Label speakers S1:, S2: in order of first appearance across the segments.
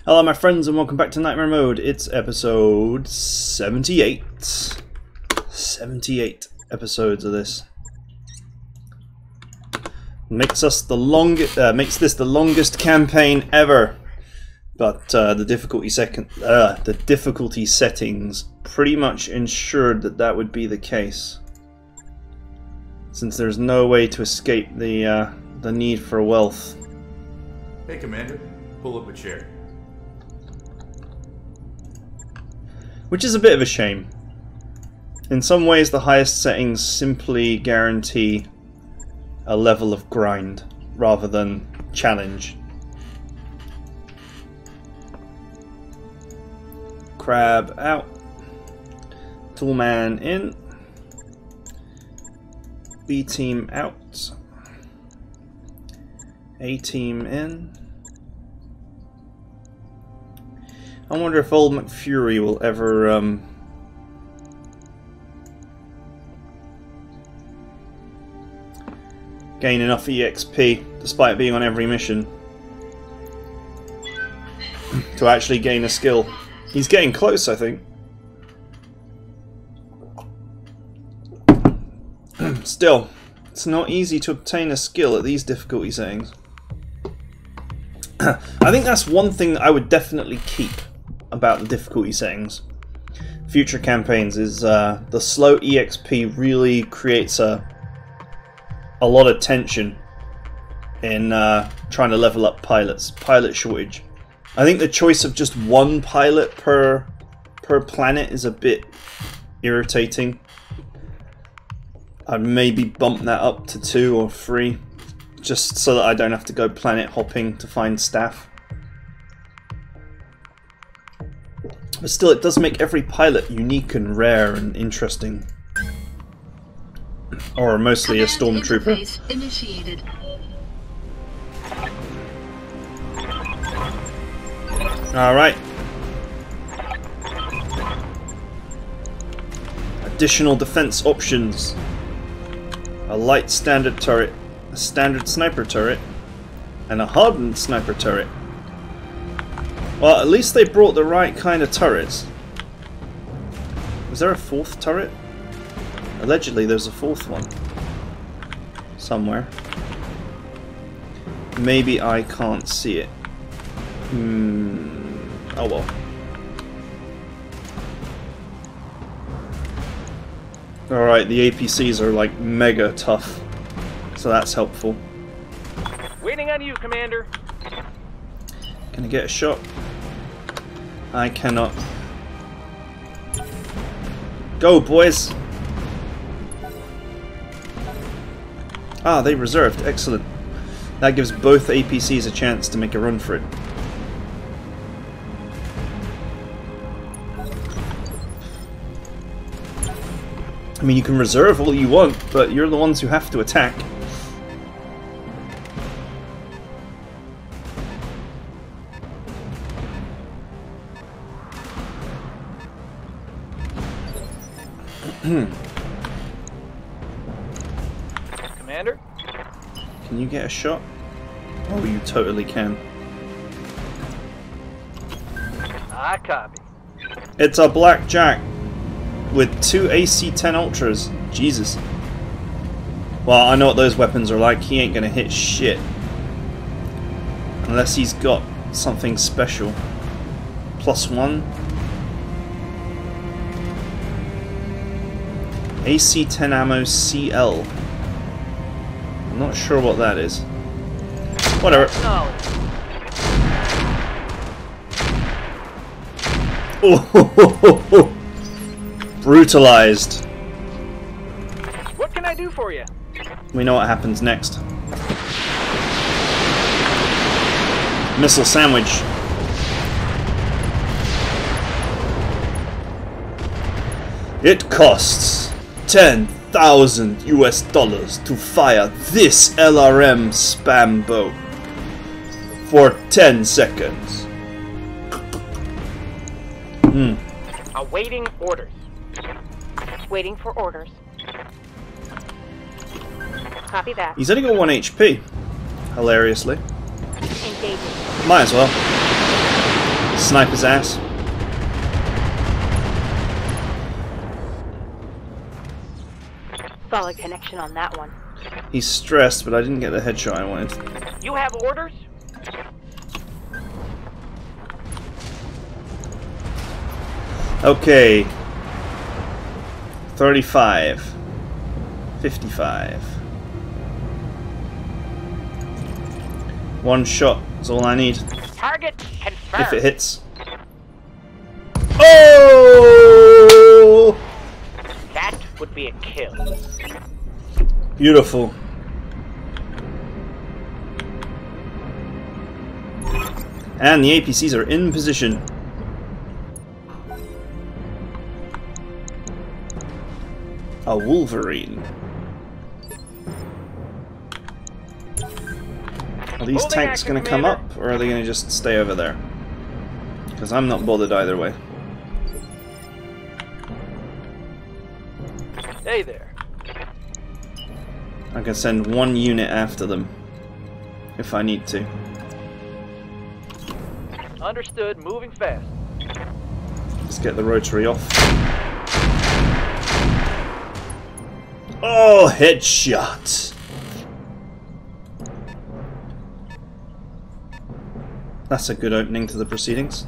S1: Hello my friends and welcome back to Nightmare Mode. It's episode 78. 78 episodes of this. Makes this the longest campaign ever. But the difficulty settings pretty much ensured that would be the case. Since there's no way to escape the need for wealth.
S2: Hey Commander, pull up a chair.
S1: Which is a bit of a shame. In some ways the highest settings simply guarantee a level of grind rather than challenge. Crab out. Toolman in. B team out. A team in. I wonder if old McFury will ever gain enough EXP, despite being on every mission, to actually gain a skill. He's getting close, I think. Still, it's not easy to obtain a skill at these difficulty settings. I think that's one thing that I would definitely keep about the difficulty settings. Future campaigns is the slow EXP really creates a lot of tension in trying to level up pilots. Pilot shortage. I think the choice of just one pilot per planet is a bit irritating. I'd maybe bump that up to 2 or 3, just so that I don't have to go planet hopping to find staff. But still, it does make every pilot unique and rare and interesting. Or mostly a stormtrooper.
S3: Initiated.
S1: Alright. Additional defense options. A light standard turret, a standard sniper turret, and a hardened sniper turret. Well, at least they brought the right kind of turrets. Was there a 4th turret? Allegedly there's a 4th one. Somewhere. Maybe I can't see it. Oh well. Alright, the APCs are like mega tough. So that's helpful.
S4: Waiting on you, Commander.
S1: Can I get a shot? I cannot. Go, boys! Ah, they reserved. Excellent. That gives both APCs a chance to make a run for it. I mean, you can reserve all you want, but you're the ones who have to attack.
S4: Commander?
S1: Can you get a shot? Oh, you totally can.
S4: I copy.
S1: It's a blackjack with 2 AC-10 Ultras. Jesus. Well, I know what those weapons are like. He ain't gonna hit shit. Unless he's got something special. +1. AC-10 ammo CL. I'm not sure what that is. Whatever.
S4: No.
S1: Oh, brutalized.
S4: What can I do for you?
S1: We know what happens next. Missile sandwich. It costs 10,000 US dollars to fire this LRM spam bow for 10 seconds.
S4: Awaiting orders.
S5: Waiting for orders. Copy that.
S1: He's only got 1 HP. Hilariously.
S5: Engaging.
S1: Might as well. Snipe his ass.
S5: Solid connection on that one.
S1: He's stressed, but I didn't get the headshot I wanted.
S4: You have orders?
S1: Okay. 35. 55. One shot is all I need.
S4: Target confirmed.
S1: If it hits. Oh!
S4: That would be a kill.
S1: Beautiful. And the APCs are in position. A Wolverine. Are these
S4: Holding
S1: tanks
S4: action,
S1: going to come
S4: Commander.
S1: up, or are they going to just stay over there? Because I'm not bothered either way.
S4: Hey there.
S1: I can send one unit after them if I need to.
S4: Understood. Moving fast.
S1: Let's get the rotary off. Oh, headshot! That's a good opening to the proceedings.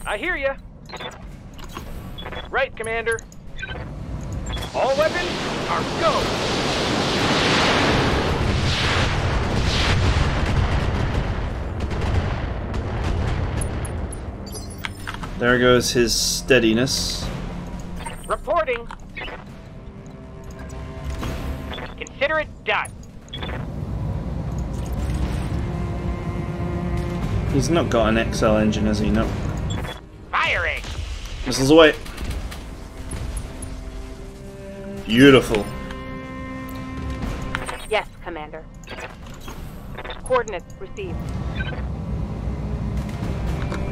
S4: I hear ya. Right, Commander. All weapons are go.
S1: There goes his steadiness.
S4: Reporting. Consider it done.
S1: He's not got an XL engine, has he? No.
S4: Firing.
S1: Missiles away. Beautiful.
S5: Yes, Commander. Coordinates received.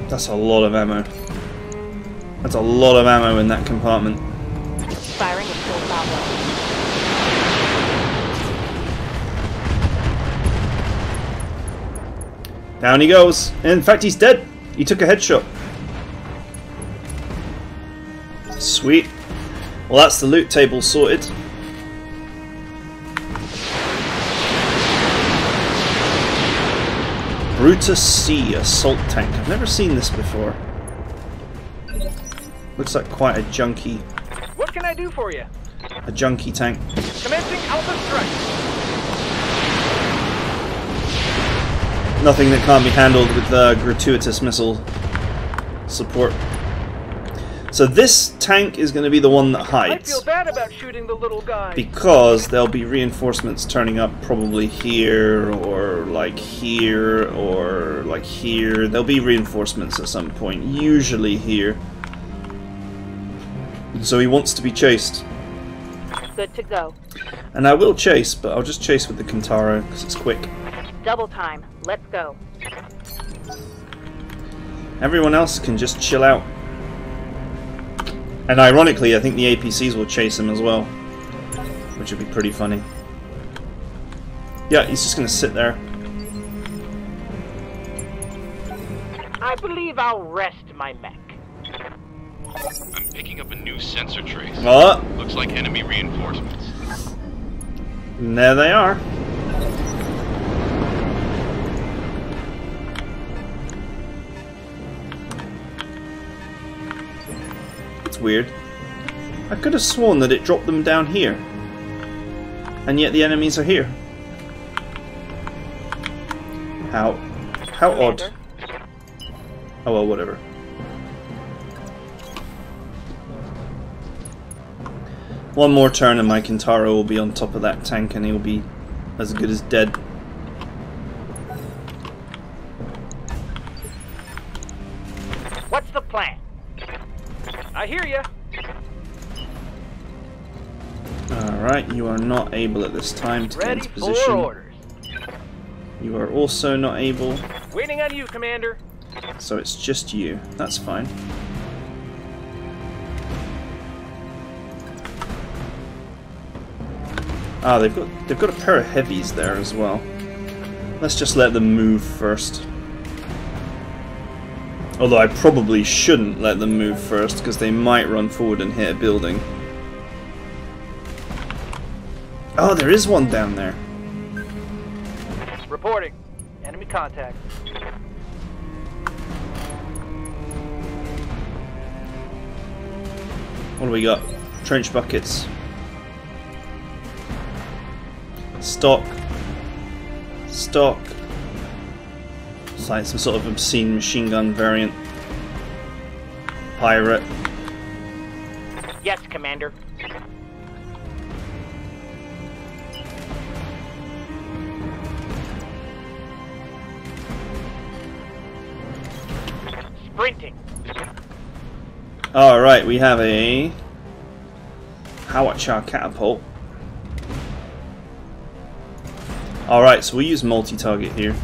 S1: That's a lot of ammo. That's a lot of ammo in that compartment.
S5: Firing is still foul.
S1: Down he goes. In fact, he's dead. He took a headshot. Sweet. Well, that's the loot table sorted. Brutus C assault tank. I've never seen this before. Looks like quite a junky
S4: What can I do for you?
S1: tank.
S4: Commencing Alpha Strike.
S1: Nothing that can't be handled with gratuitous missile support. So this tank is going to be the one that
S4: I
S1: hides,
S4: feel bad about shooting the little guy.
S1: because there'll be reinforcements turning up probably here, or like here, or like here. There'll be reinforcements at some point, usually here. So he wants to be chased.
S5: Good to go.
S1: And I will chase, but I'll just chase with the Kintaro, because it's quick.
S5: Double time. Let's go.
S1: Everyone else can just chill out. And ironically, I think the APCs will chase him as well, which would be pretty funny. Yeah, he's just going to sit there.
S4: I believe I'll rest my mech.
S3: I'm picking up a new sensor trace.
S1: Oh,
S3: Looks like enemy reinforcements.
S1: and there they are. It's weird. I could have sworn that it dropped them down here, and yet the enemies are here. How odd.
S5: Commander.
S1: Oh well, whatever. One more turn and my Kintaro will be on top of that tank and he'll be as good as dead.
S4: What's the plan? I hear ya.
S1: Alright, you are not able at this time to get
S4: Ready
S1: into
S4: for
S1: position.
S4: orders.
S1: You are also not able,
S4: Waiting on you, Commander.
S1: so it's just you. That's fine. Ah, they've got a pair of heavies there as well. Let's just let them move first. Although I probably shouldn't let them move first, because they might run forward and hit a building. Oh, there is one down there.
S4: Reporting. Enemy contact.
S1: What do we got? Trench buckets. Stock. Stock. It's like some sort of obscene machine gun variant. Pirate.
S4: Yes, Commander. Sprinting.
S1: Alright, we have a Howitzer catapult. Alright, so we use multi-target here.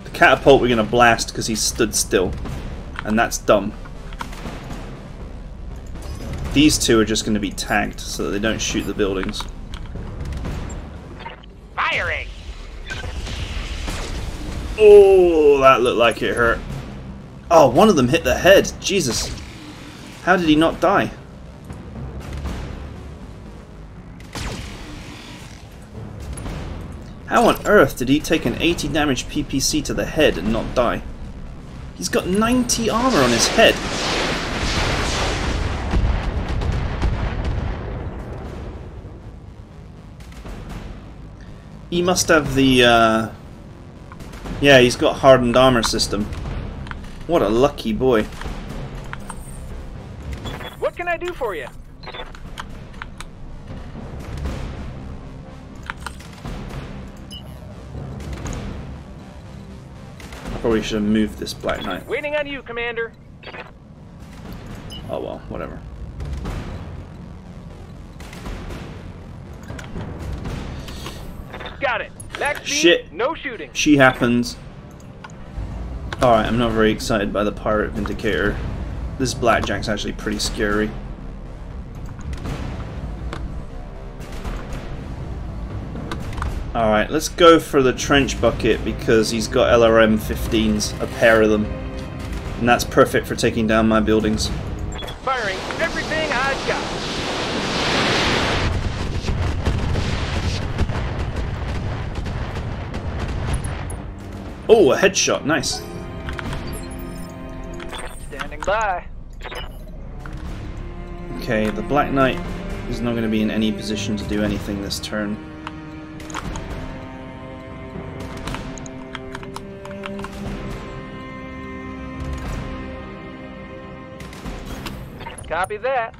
S1: The catapult we're going to blast because he stood still. And that's dumb. These two are just going to be tagged so that they don't shoot the buildings.
S4: Firing.
S1: Oh, that looked like it hurt. Oh, one of them hit the head. Jesus. How did he not die? How on earth did he take an 80 damage PPC to the head and not die? He's got 90 armor on his head. He must have the, yeah, he's got hardened armor system. What a lucky boy.
S4: What can I do for you?
S1: Probably should have moved this Black Knight.
S4: Waiting on you, Commander.
S1: Oh well, whatever.
S4: Got it. Max speed,
S1: Shit.
S4: no shooting.
S1: She happens. Alright, I'm not very excited by the Pirate Vindicator. This Blackjack's actually pretty scary. Alright, let's go for the trench bucket because he's got LRM-15s, a pair of them. And that's perfect for taking down my buildings.
S4: Firing everything I've got.
S1: Oh, a headshot, nice.
S4: Standing by.
S1: Okay, the Black Knight is not going to be in any position to do anything this turn.
S4: Copy that.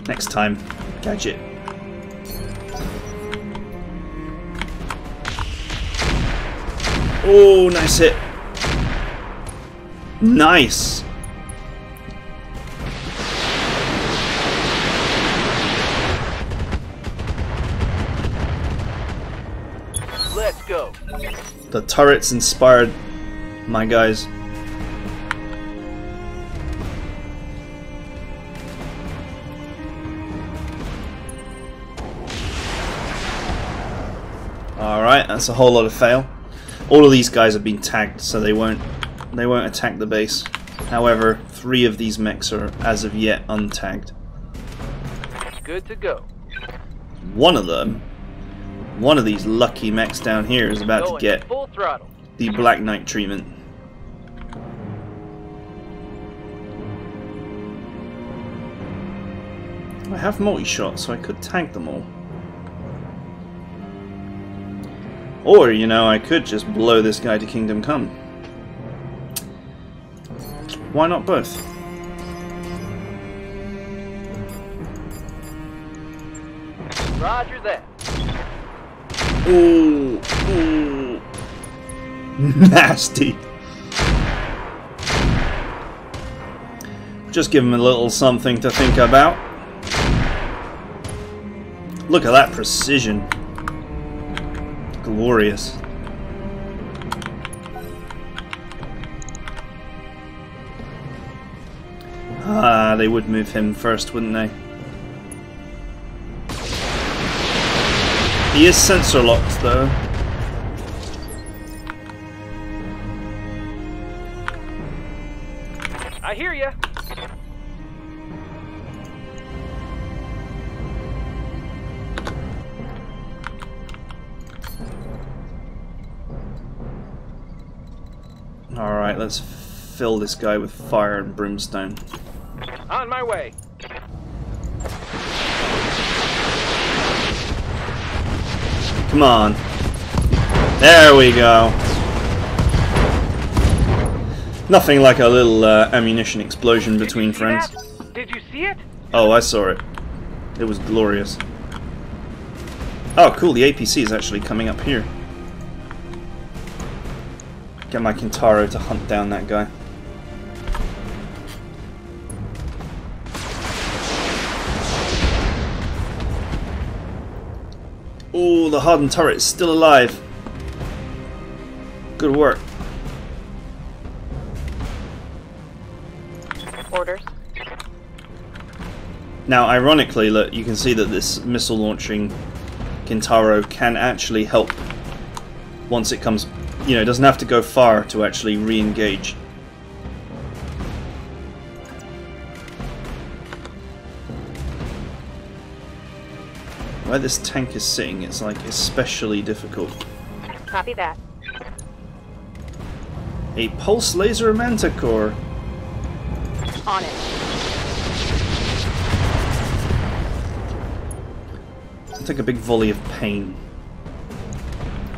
S1: Next time, gadget. Oh, nice hit. Nice.
S4: Let's go.
S1: The turrets inspired my guys. Alright, that's a whole lot of fail. All of these guys have been tagged, so they won't attack the base. However, 3 of these mechs are as of yet untagged.
S4: Good to go.
S1: One of these lucky mechs down here is about to
S4: Going
S1: get
S4: full throttle.
S1: the Black Knight treatment. I have multi-shot, so I could tag them all. Or, you know, I could just blow this guy to Kingdom Come. Why not both?
S4: Roger that.
S1: Ooh, ooh. Nasty. Just give him a little something to think about. Look at that precision. Glorious. Ah, they would move him first, wouldn't they? He is sensor locked, though.
S4: I hear ya.
S1: Alright, let's fill this guy with fire and brimstone.
S4: On my way.
S1: Come on. There we go. Nothing like a little ammunition explosion between friends.
S4: Did you see it?
S1: Oh, I saw it. It was glorious. Oh, cool, the APC is actually coming up here. Get my Kintaro to hunt down that guy. Oh, the hardened turret is still alive. Good work.
S5: Orders.
S1: Now, ironically, look, you can see that this missile launching Kintaro can actually help once it comes. You know, it doesn't have to go far to actually re-engage. Where this tank is sitting, it's like especially difficult.
S5: Copy that.
S1: A pulse laser manticore.
S5: On it.
S1: I'll take a big volley of pain.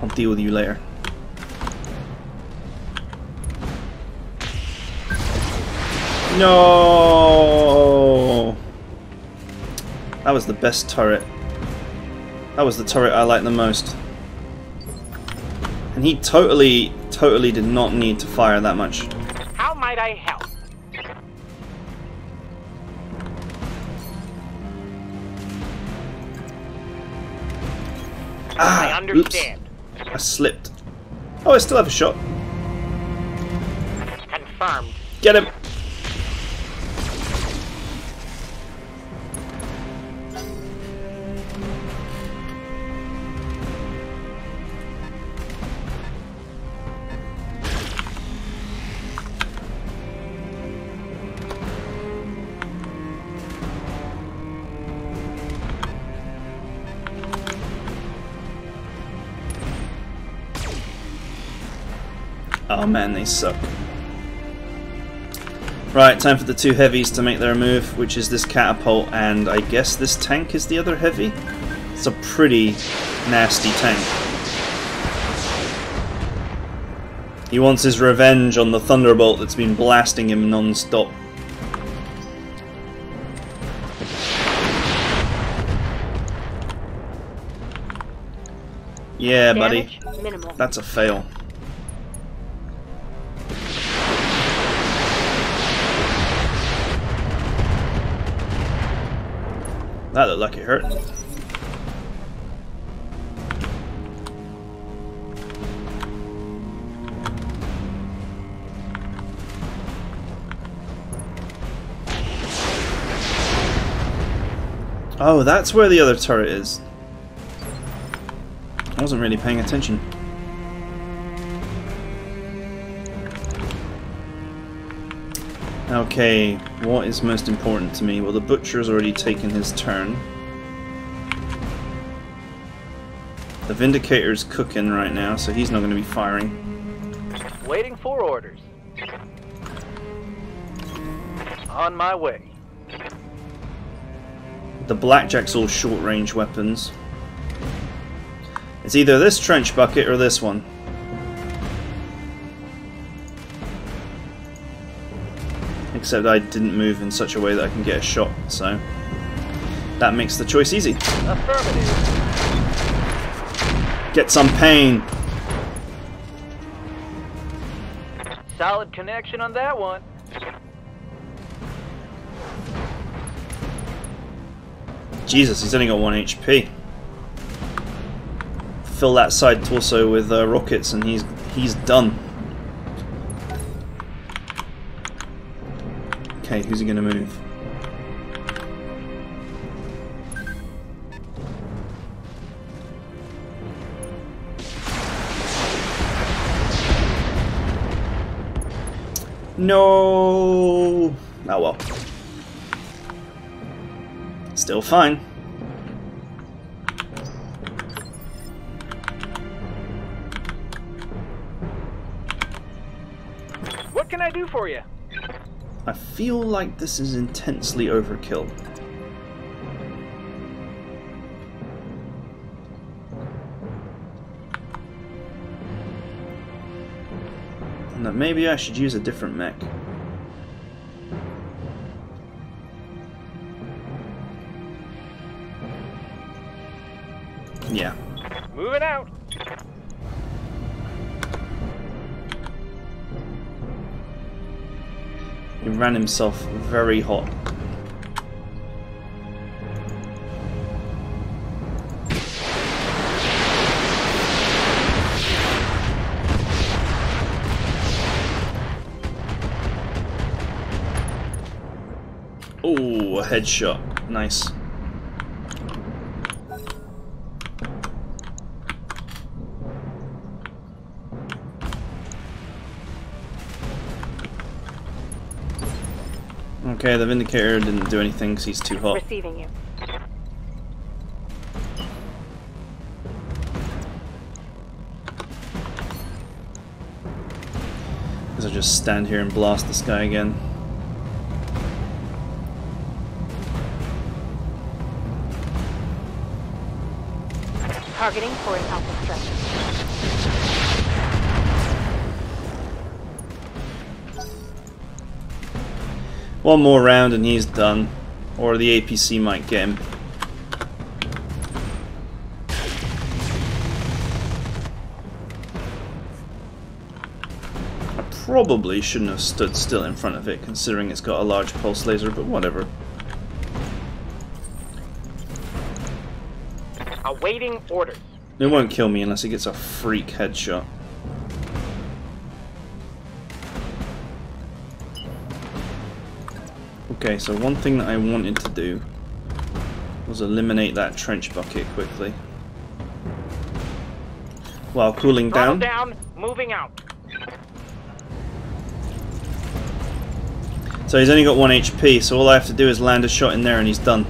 S1: I'll deal with you later. No! That was the best turret. That was the turret I liked the most. And he totally did not need to fire that much.
S4: How might I help? I understand.
S1: Oops. I slipped. Oh, I still have a shot.
S4: Confirmed.
S1: Get him! Oh man, they suck. Right, time for the two heavies to make their move, which is this catapult and I guess this tank is the other heavy? It's a pretty nasty tank. He wants his revenge on the Thunderbolt that's been blasting him non-stop. Yeah, buddy.
S5: Damage minimal.
S1: That's a fail. That looked like it hurt. Oh, that's where the other turret is. I wasn't really paying attention. Okay, what is most important to me? Well, the Butcher's already taken his turn. The Vindicator's cooking right now, so he's not going to be firing.
S4: Waiting for orders. On my way.
S1: The Blackjack's all short-range weapons. It's either this trench bucket or this one. Except I didn't move in such a way that I can get a shot, so that makes the choice easy.
S4: Affirmative.
S1: Get some pain.
S4: Solid connection on that one.
S1: Jesus, he's only got 1 HP. Fill that side torso with rockets and he's done. Okay, who's he gonna move? No! Oh well. Still fine.
S4: What can I do for you?
S1: I feel like this is intensely overkill. And that maybe I should use a different mech. Yeah.
S4: Moving out.
S1: He ran himself very hot. Oh, a headshot. Nice. Okay, the Vindicator didn't do anything because he's too hot.
S5: Receiving you.
S1: Guess I'll just stand here and blast this guy again.
S5: Targeting for an alpha strike.
S1: One more round and he's done. Or the APC might get him. I probably shouldn't have stood still in front of it, considering it's got a large pulse laser, but whatever.
S4: Awaiting orders.
S1: It won't kill me unless it gets a freak headshot. Okay, so one thing that I wanted to do was eliminate that trench bucket quickly. While cooling
S4: Throttle
S1: down.
S4: down. Moving out.
S1: So he's only got 1 HP, so all I have to do is land a shot in there and he's done.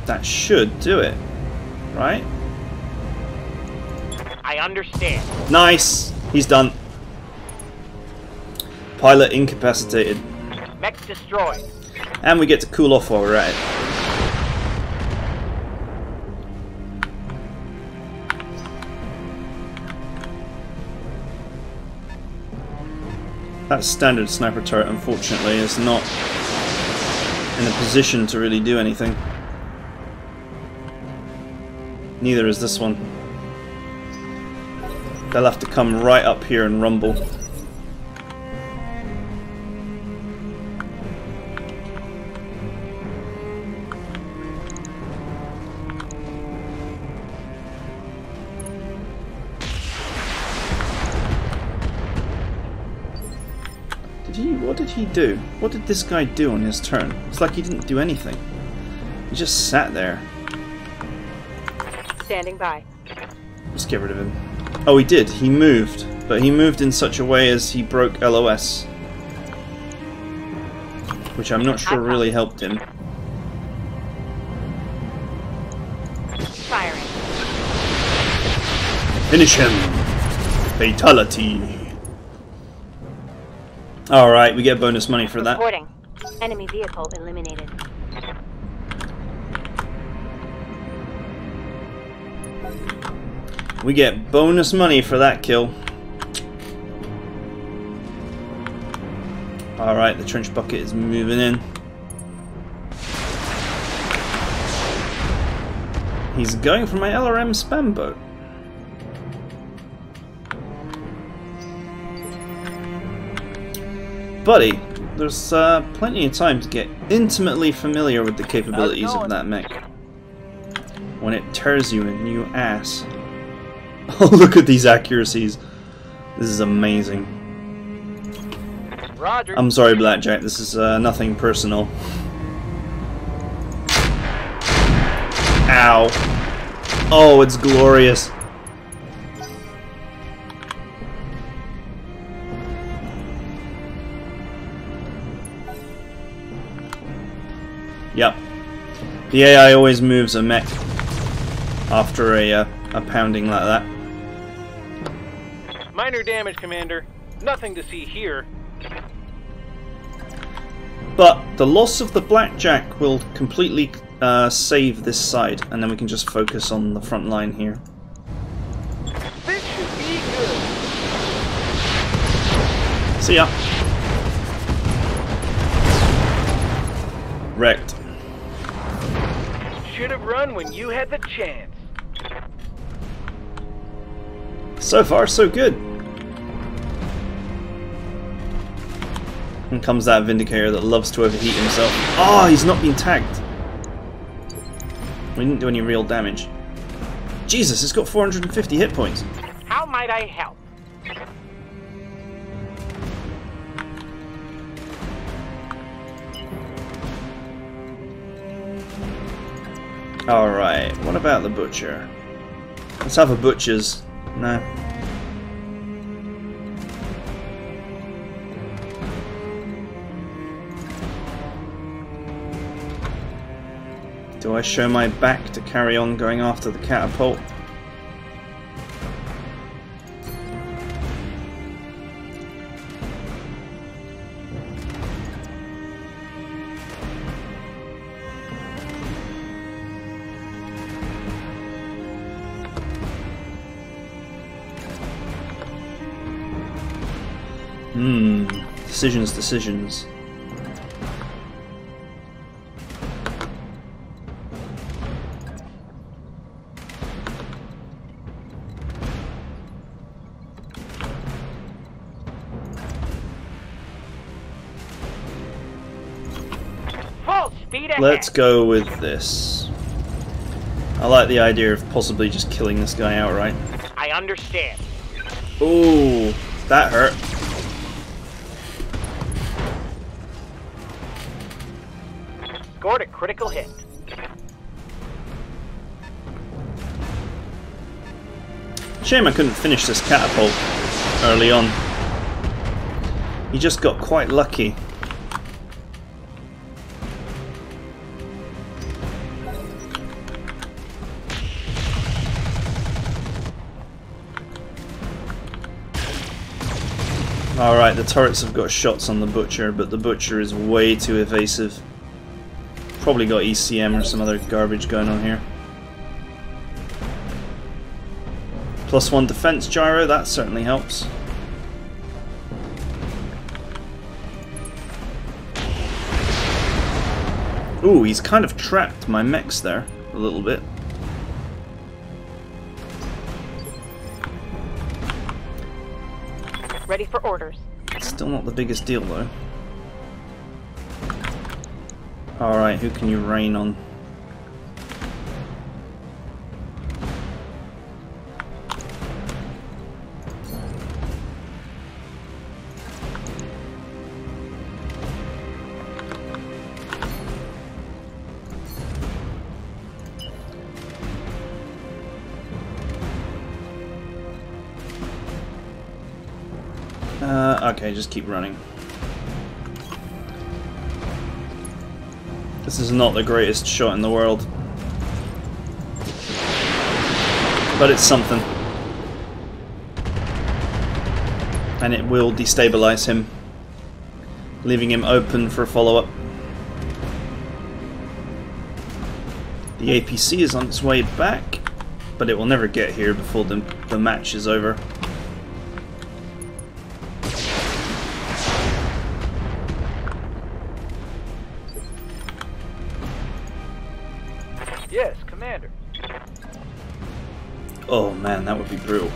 S1: That should do it, right?
S4: I understand.
S1: Nice! He's done. Pilot incapacitated.
S4: Mech destroyed.
S1: And we get to cool off while we're at it. That standard sniper turret, unfortunately, is not in a position to really do anything. Neither is this one. They'll have to come right up here and rumble. What did he do? What did this guy do on his turn? It's like he didn't do anything. He just sat there.
S5: Standing by.
S1: Let's get rid of him. Oh, he did. He moved. But he moved in such a way as he broke LOS. Which I'm not sure really helped him.
S5: Firing.
S1: Finish him! Fatality! Alright, we get bonus money for that.
S5: Reporting. Enemy vehicle eliminated.
S1: We get bonus money for that kill. Alright, the trench bucket is moving in. He's going for my LRM spam boat. Buddy, there's plenty of time to get intimately familiar with the capabilities of that mech. When it tears you a new ass. Oh, look at these accuracies. This is amazing.
S4: Roger.
S1: I'm sorry, Blackjack, this is nothing personal. Ow. Oh, it's glorious. The AI always moves a mech after a pounding like that.
S4: Minor damage, Commander. Nothing to see here.
S1: But the loss of the blackjack will completely save this side, and then we can just focus on the front line here.
S4: This should be good.
S1: See ya. Wrecked.
S4: Should have run when you had the chance.
S1: So far, so good. And comes that Vindicator that loves to overheat himself. Oh, he's not been tagged. We didn't do any real damage. Jesus, it's got 450 hit points.
S4: How might I help?
S1: Alright, what about the Butcher? Let's have a Butcher's. No. Do I show my back to carry on going after the catapult? Decisions.
S4: Full speed ahead.
S1: Let's go with this. I like the idea of possibly just killing this guy outright.
S4: I understand.
S1: Ooh, that hurt.
S4: Scored a critical hit.
S1: Shame I couldn't finish this catapult early on. He just got quite lucky. Alright, the turrets have got shots on the Butcher, but the Butcher is way too evasive. Probably got ECM or some other garbage going on here. +1 defense gyro, that certainly helps. Ooh, he's kind of trapped my mechs there a little bit.
S5: Ready for orders.
S1: Still not the biggest deal though. Alright, who can you rain on? Okay, just keep running. This is not the greatest shot in the world, but it's something. And it will destabilize him, leaving him open for follow-up. The APC is on its way back, but it will never get here before the match is over.
S4: Yes, Commander.
S1: Oh man, that would be brutal.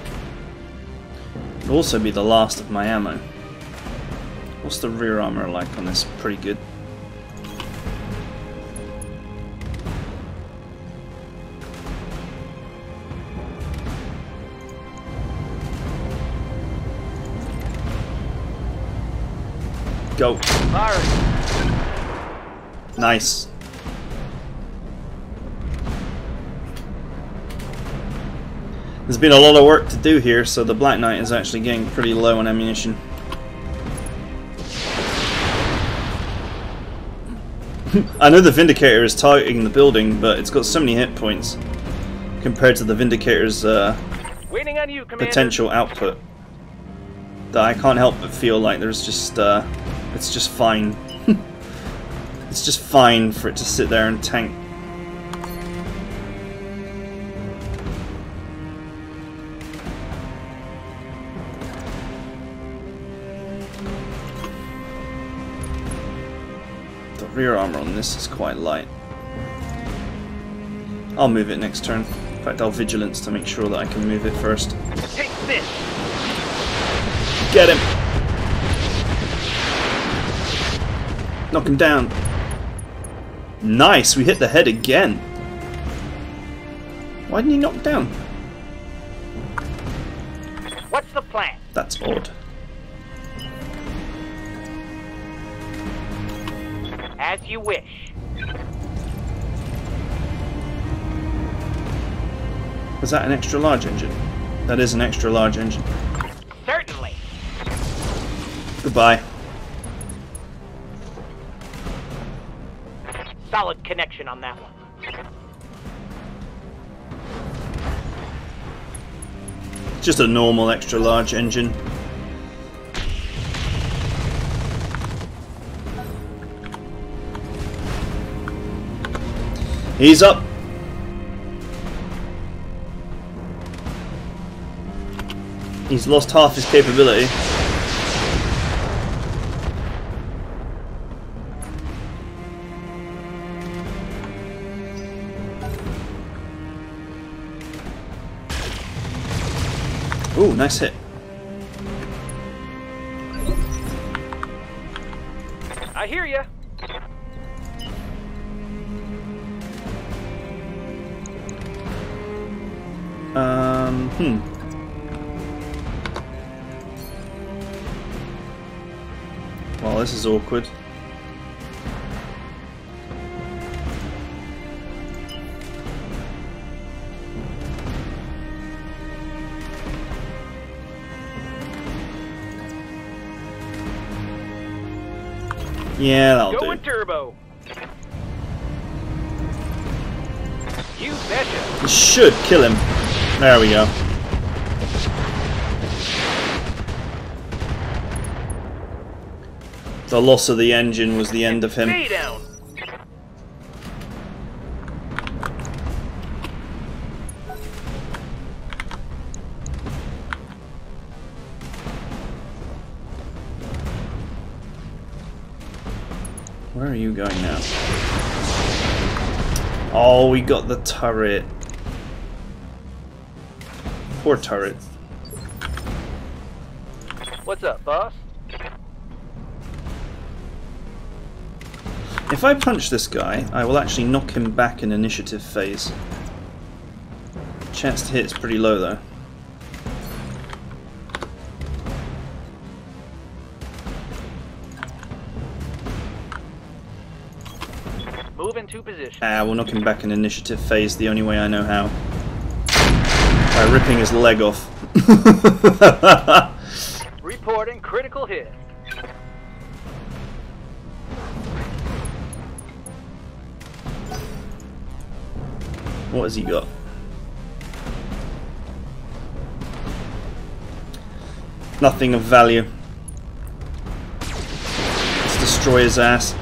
S1: It would also be the last of my ammo. What's the rear armor like on this? Pretty good. Go.
S4: Fire.
S1: Nice. There's been a lot of work to do here, so the Black Knight is actually getting pretty low on ammunition. I know the Vindicator is targeting the building, but it's got so many hit points compared to the Vindicator's
S4: Waiting on you, Commander.
S1: potential output that I can't help but feel like there's just it's just fine. It's just fine for it to sit there and tank. The rear armor on this is quite light. I'll move it next turn. In fact, I'll vigilance to make sure that I can move it first.
S4: Take this.
S1: Get him! Knock him down. Nice, we hit the head again. Why didn't he knock down?
S4: What's the plan?
S1: That's odd.
S4: As you wish.
S1: Was that an extra large engine? That is an extra large engine.
S4: Certainly.
S1: Goodbye.
S4: Solid connection on that one.
S1: Just a normal extra large engine. He's up. He's lost half his capability. Ooh, nice hit.
S4: I hear ya. Well, this is awkward. Yeah, that'll Going
S1: do.
S4: turbo. You betcha.
S1: This should kill him. There we go. The loss of the engine was the end of him.
S4: Stay down.
S1: Where are you going now? Oh, we got the turret. Poor turret.
S4: What's up, boss?
S1: If I punch this guy, I will actually knock him back in initiative phase. Chance to hit is pretty low though.
S4: Move into position.
S1: Ah, we'll knock him back in initiative phase the only way I know how. By ripping his leg off.
S4: Reporting critical hit.
S1: What has he got? Nothing of value. Let's destroy his ass.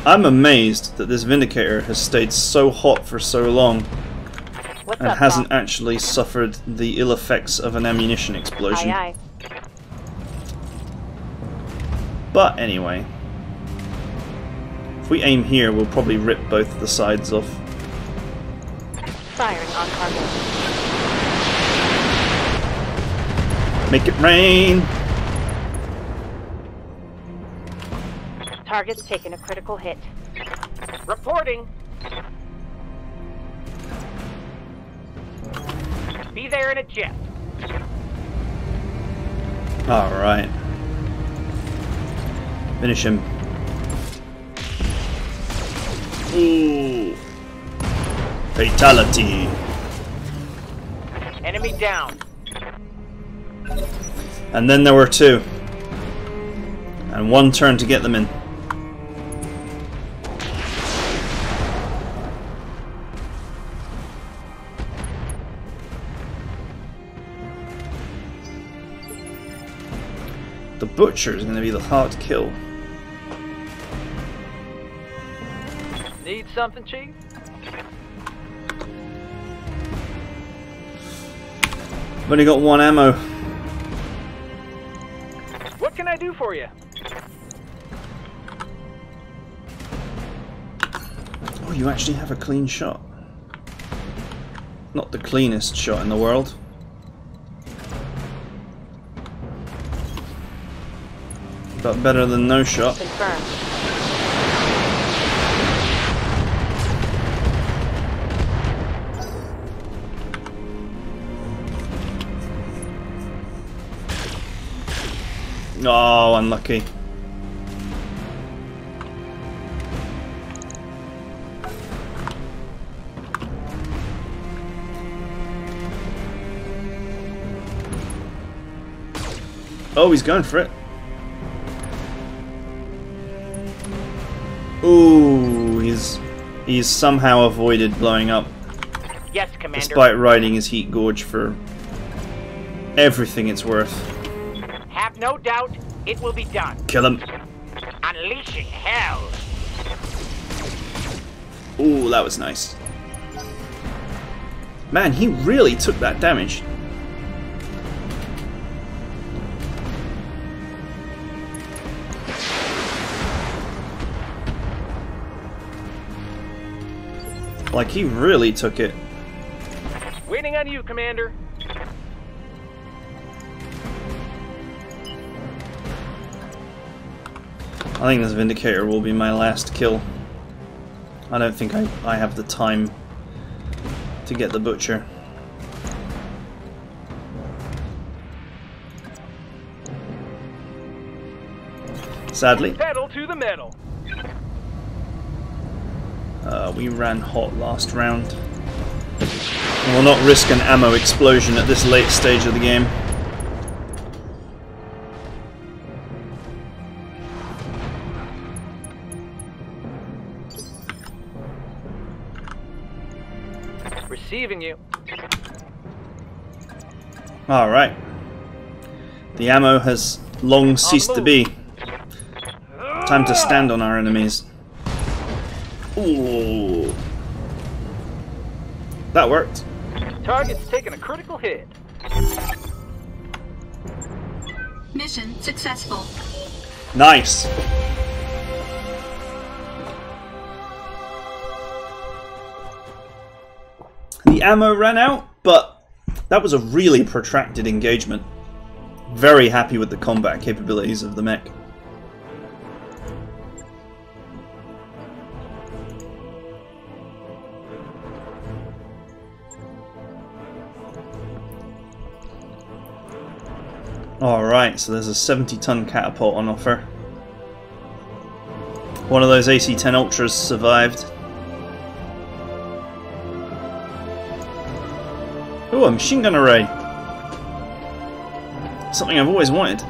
S1: I'm amazed that this Vindicator has stayed so hot for so long
S5: What's
S1: and
S5: up,
S1: hasn't
S5: Bob?
S1: actually suffered the ill effects of an ammunition explosion.
S5: Aye, aye.
S1: But anyway, if we aim here, we'll probably rip both of the sides off.
S5: Firing on target.
S1: Make it rain!
S5: Target's taken a critical hit.
S4: Reporting. Be there in a jet.
S1: Alright. Finish him. Ooh. Fatality.
S4: Enemy down.
S1: And then there were two. And one turn to get them in. The Butcher is going to be the hard kill.
S4: Need something, Chief?
S1: I've only got one ammo.
S4: What can I do for you?
S1: Oh, you actually have a clean shot. Not the cleanest shot in the world. But better than no shot.
S5: Confirmed.
S1: Oh, unlucky. Oh, he's going for it. Ooh, he's somehow avoided blowing up,
S4: Yes, Commander.
S1: despite riding his heat gorge for everything it's worth.
S4: Have no doubt, it will be done.
S1: Kill him.
S4: Unleashing hell.
S1: Ooh, that was nice. Man, he really took that damage. Like, he really took it.
S4: Waiting on you, Commander.
S1: I think this Vindicator will be my last kill. I don't think I have the time to get the Butcher. Sadly.
S4: Pedal to the metal.
S1: We ran hot last round. We'll not risk an ammo explosion at this late stage of the game.
S4: Receiving you.
S1: Alright. The ammo has long ceased to be. Time to stand on our enemies. Ooh. That worked.
S4: Target's taking a critical hit.
S6: Mission successful.
S1: Nice. The ammo ran out, but that was a really protracted engagement. Very happy with the combat capabilities of the mech. Alright, so there's a 70-ton catapult on offer. One of those AC-10 Ultras survived. Ooh, a machine gun array. Something I've always wanted.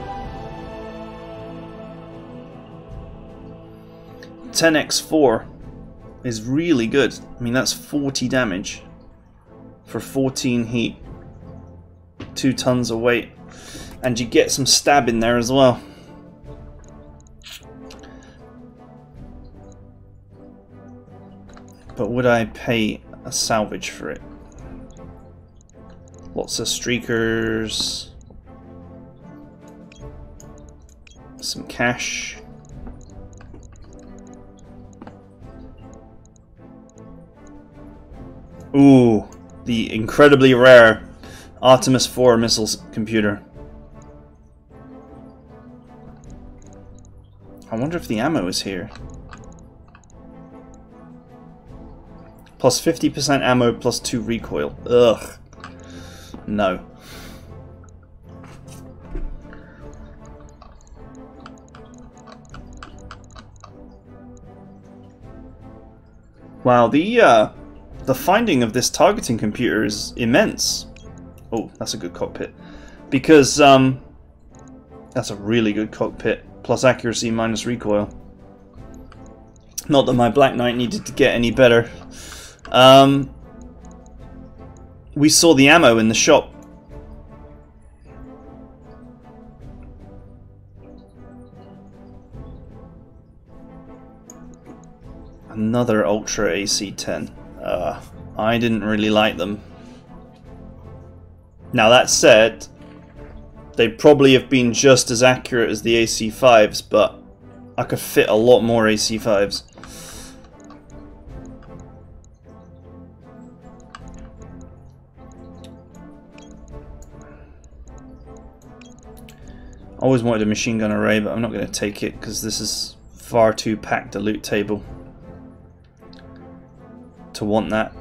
S1: 10x4 is really good. I mean, that's 40 damage for 14 heat. 2 tons of weight. And you get some stab in there as well. But would I pay a salvage for it? Lots of streakers. Some cash. Ooh, the incredibly rare Artemis 4 missiles computer. I wonder if the ammo is here. Plus 50% ammo, plus 2 recoil. Ugh. No. Wow, the finding of this targeting computer is immense. Oh, that's a good cockpit. Because, that's a really good cockpit. plus accuracy minus recoil. Not that my Black Knight needed to get any better. We saw the ammo in the shop. Another Ultra AC-10. I didn't really like them. Now that said, they probably have been just as accurate as the AC-5s, but I could fit a lot more AC-5s. I always wanted a machine gun array, but I'm not going to take it because this is far too packed a loot table to want that.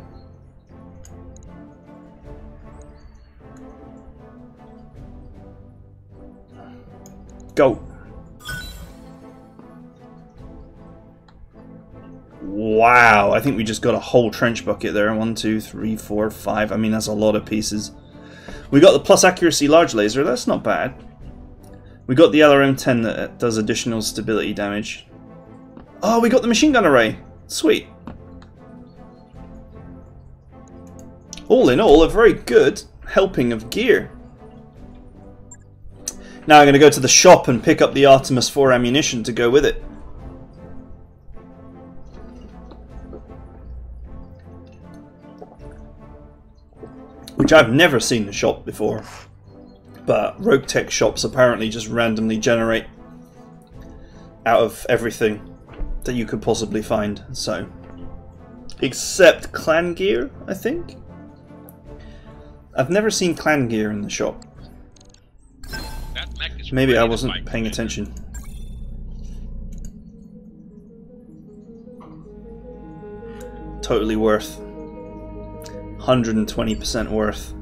S1: Go! Wow, I think we just got a whole trench bucket there. 1, 2, 3, 4, 5. I mean, that's a lot of pieces. We got the plus accuracy large laser. That's not bad. We got the LRM-10 that does additional stability damage. Oh, we got the machine gun array. Sweet. All in all, a very good helping of gear. Now I'm going to go to the shop and pick up the Artemis 4 ammunition to go with it. Which I've never seen the shop before. But RogueTech shops apparently just randomly generate out of everything that you could possibly find. So, except clan gear, I think. I've never seen clan gear in the shop. Maybe I wasn't paying attention. Totally worth. 120% worth.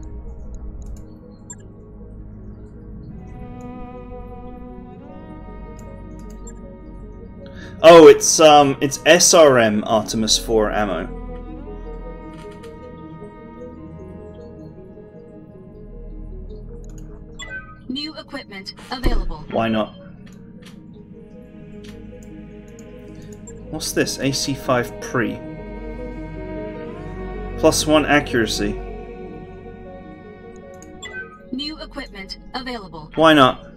S1: Oh, it's SRM Artemis 4 ammo.
S6: New equipment available.
S1: Why not? What's this? AC5 Pre. +1 accuracy.
S6: New equipment available.
S1: Why not?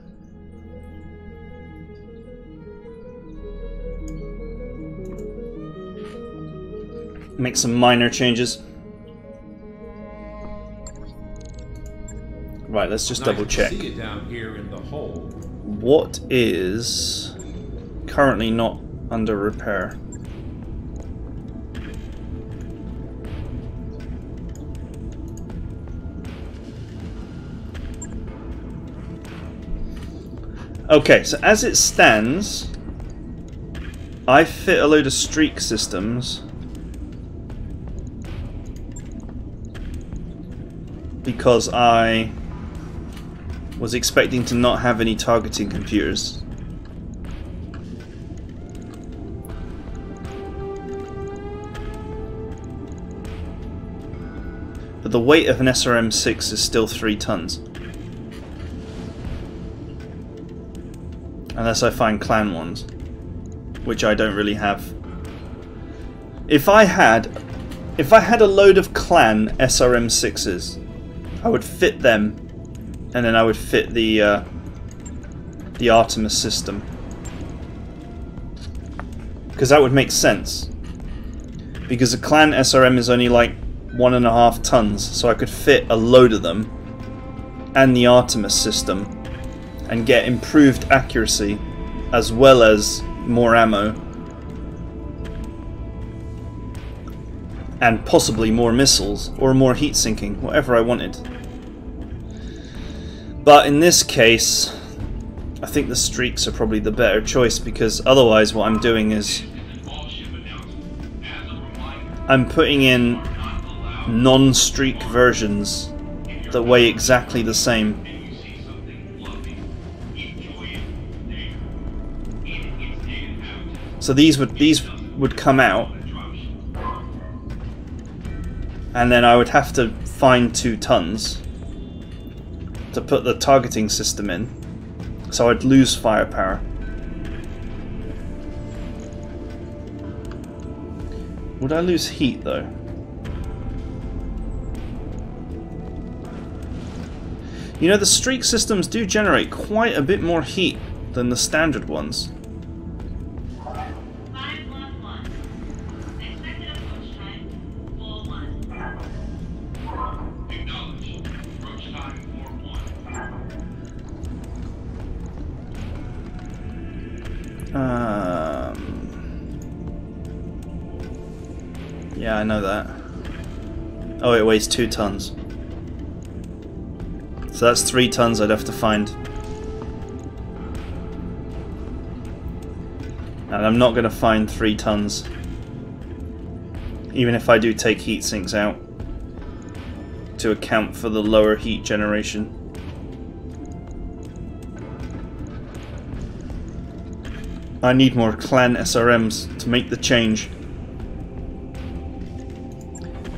S1: Make some minor changes. Right, let's just double check.
S7: See it down here in the hole.
S1: What is currently not under repair? Okay, so as it stands, I fit a load of streak systems because I was expecting to not have any targeting computers. But the weight of an SRM-6 is still 3 tons. Unless I find clan ones, which I don't really have. If I had a load of clan SRM-6s, I would fit them, and then I would fit the Artemis system, because that would make sense. Because a clan SRM is only like 1.5 tons, so I could fit a load of them and the Artemis system and get improved accuracy as well as more ammo and possibly more missiles or more heat sinking, whatever I wanted. But in this case, I think the streaks are probably the better choice, because otherwise what I'm doing is I'm putting in non-streak versions that weigh exactly the same. So these would come out, and then I would have to find 2 tons to put the targeting system in, so I'd lose firepower. Would I lose heat though? You know, the streak systems do generate quite a bit more heat than the standard ones. Yeah, I know that. Oh, it weighs 2 tons. So that's 3 tons I'd have to find. And I'm not going to find 3 tons. Even if I do take heat sinks out to account for the lower heat generation. I need more clan SRMs to make the change.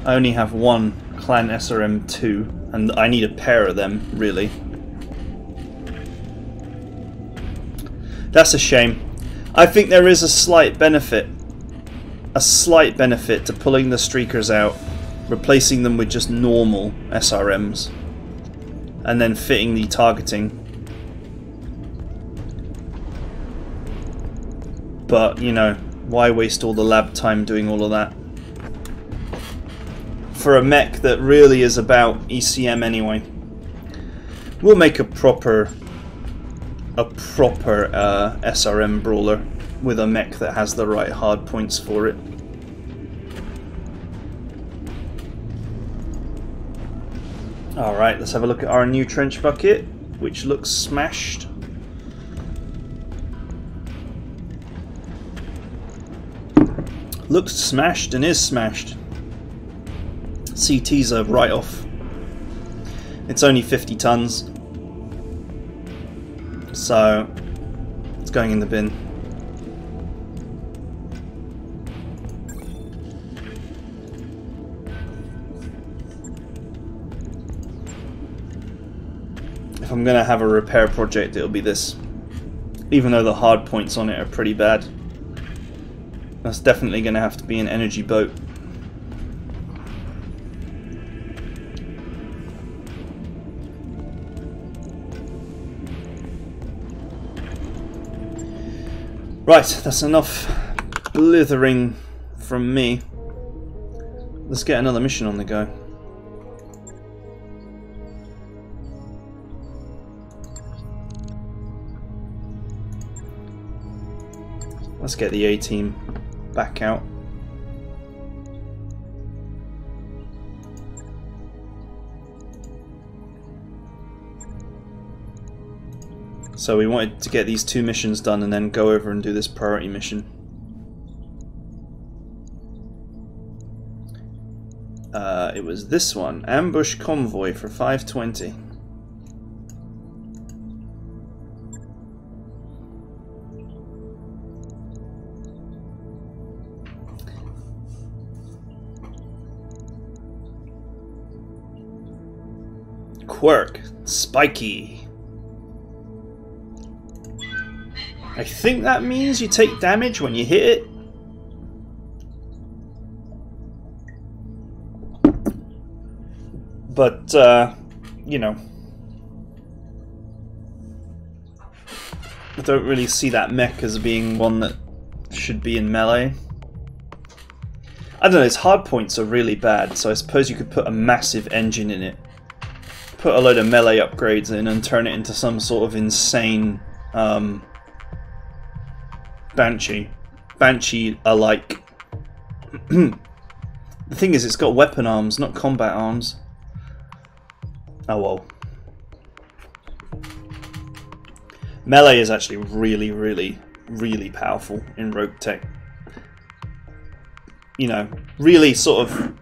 S1: I only have 1 clan SRM 2, and I need a pair of them, really. That's a shame. I think there is a slight benefit to pulling the streakers out, replacing them with just normal SRMs, and then fitting the targeting. But, you know, why waste all the lab time doing all of that? For a mech that really is about ECM anyway. We'll make a proper SRM brawler with a mech that has the right hard points for it. Alright, let's have a look at our new trench bucket, which looks smashed. Looks smashed and is smashed. CT's a write-off. It's only 50 tons, so it's going in the bin. If I'm gonna have a repair project, it'll be this. Even though the hard points on it are pretty bad. That's definitely gonna have to be an energy boat. Right, that's enough blithering from me. Let's get another mission on the go. Let's get the A-team back out. So we wanted to get these 2 missions done and then go over and do this priority mission. It was this one, Ambush Convoy for 520. Quirk, spiky. I think that means you take damage when you hit it. But, you know, I don't really see that mech as being one that should be in melee. I don't know, its hard points are really bad, so I suppose you could put a massive engine in it, put a load of melee upgrades in and turn it into some sort of insane Banshee-alike. The thing is, it's got weapon arms, not combat arms. Oh well. Melee is actually really, really, really powerful in RogueTech. You know, really sort of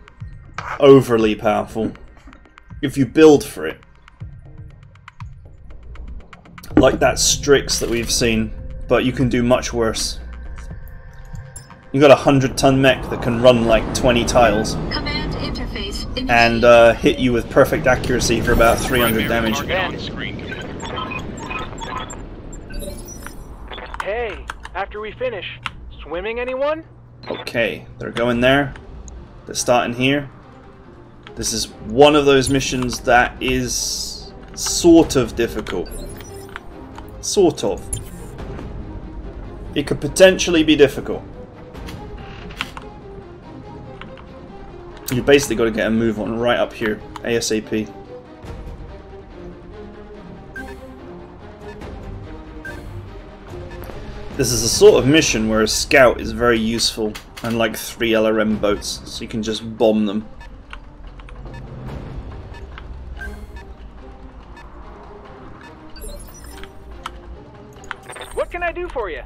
S1: overly powerful if you build for it. Like that Strix that we've seen, but you can do much worse. You've got a 100-ton mech that can run like 20 tiles.
S6: Command interface
S1: and hit you with perfect accuracy for about 300 damage.
S4: Hey, after we finish, swimming anyone?
S1: Okay, they're going there. They're starting here. This is one of those missions that is sort of difficult. Sort of. It could potentially be difficult. You basically got to get a move on right up here, ASAP. This is a sort of mission where a scout is very useful, and like 3 LRM boats, so you can just bomb them.
S4: What can I do for you?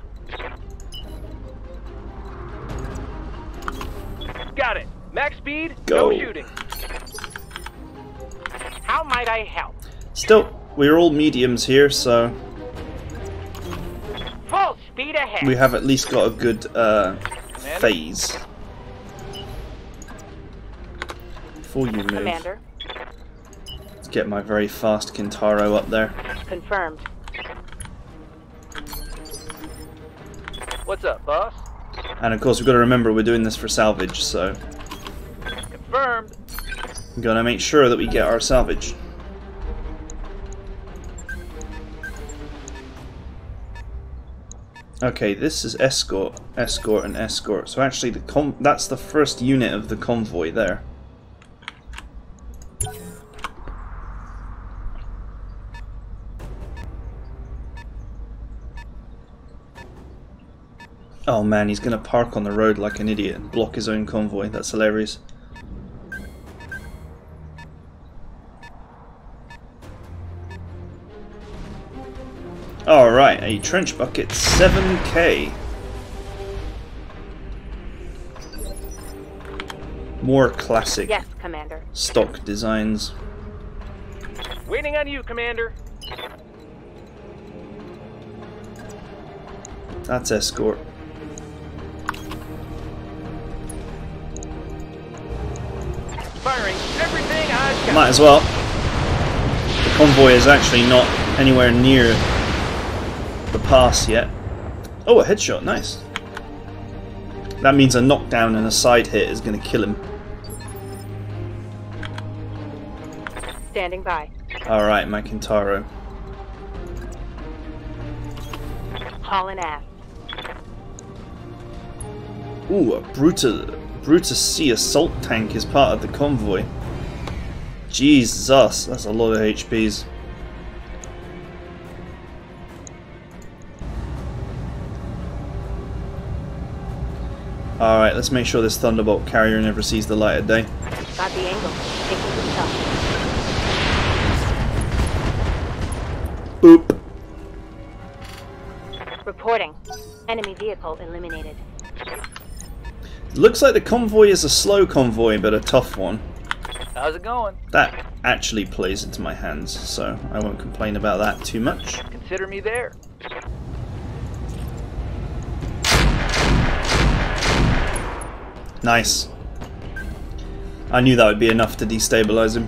S4: Got it. Max speed,
S1: Go.
S4: no shooting. How might I help?
S1: Still, we're all mediums here, so
S4: Full speed ahead.
S1: we have at least got a good phase. Before you move,
S5: Commander,
S1: let's get my very fast Kintaro up there.
S5: confirmed.
S4: What's up, boss?
S1: And of course we've got to remember we're doing this for salvage, so
S4: Confirmed.
S1: we're going to make sure that we get our salvage. Okay, this is escort, escort, and escort. So actually, that's the first unit of the convoy there. Oh man, he's gonna park on the road like an idiot and block his own convoy. That's hilarious. Alright, a trench bucket, 7k. More classic
S5: Yes, Commander.
S1: stock designs.
S4: Waiting on you, Commander.
S1: That's escort.
S4: Firing everything I've got.
S1: Might as well. The convoy is actually not anywhere near the pass yet. Oh, a headshot, nice. That means a knockdown and a side hit is going to kill him.
S5: Standing by.
S1: Alright, my Kintaro.
S5: Hauling ass.
S1: Ooh, a Brutus C assault tank is part of the convoy. Jesus, that's a lot of HPs. Alright, let's make sure this Thunderbolt carrier never sees the light of day.
S5: Got the angle. Taking the shot.
S1: Boop.
S5: Reporting. Enemy vehicle eliminated.
S1: Looks like the convoy is a slow convoy, but a tough one.
S4: How's it going?
S1: That actually plays into my hands, so I won't complain about that too much.
S4: Consider me there.
S1: Nice. I knew that would be enough to destabilize him.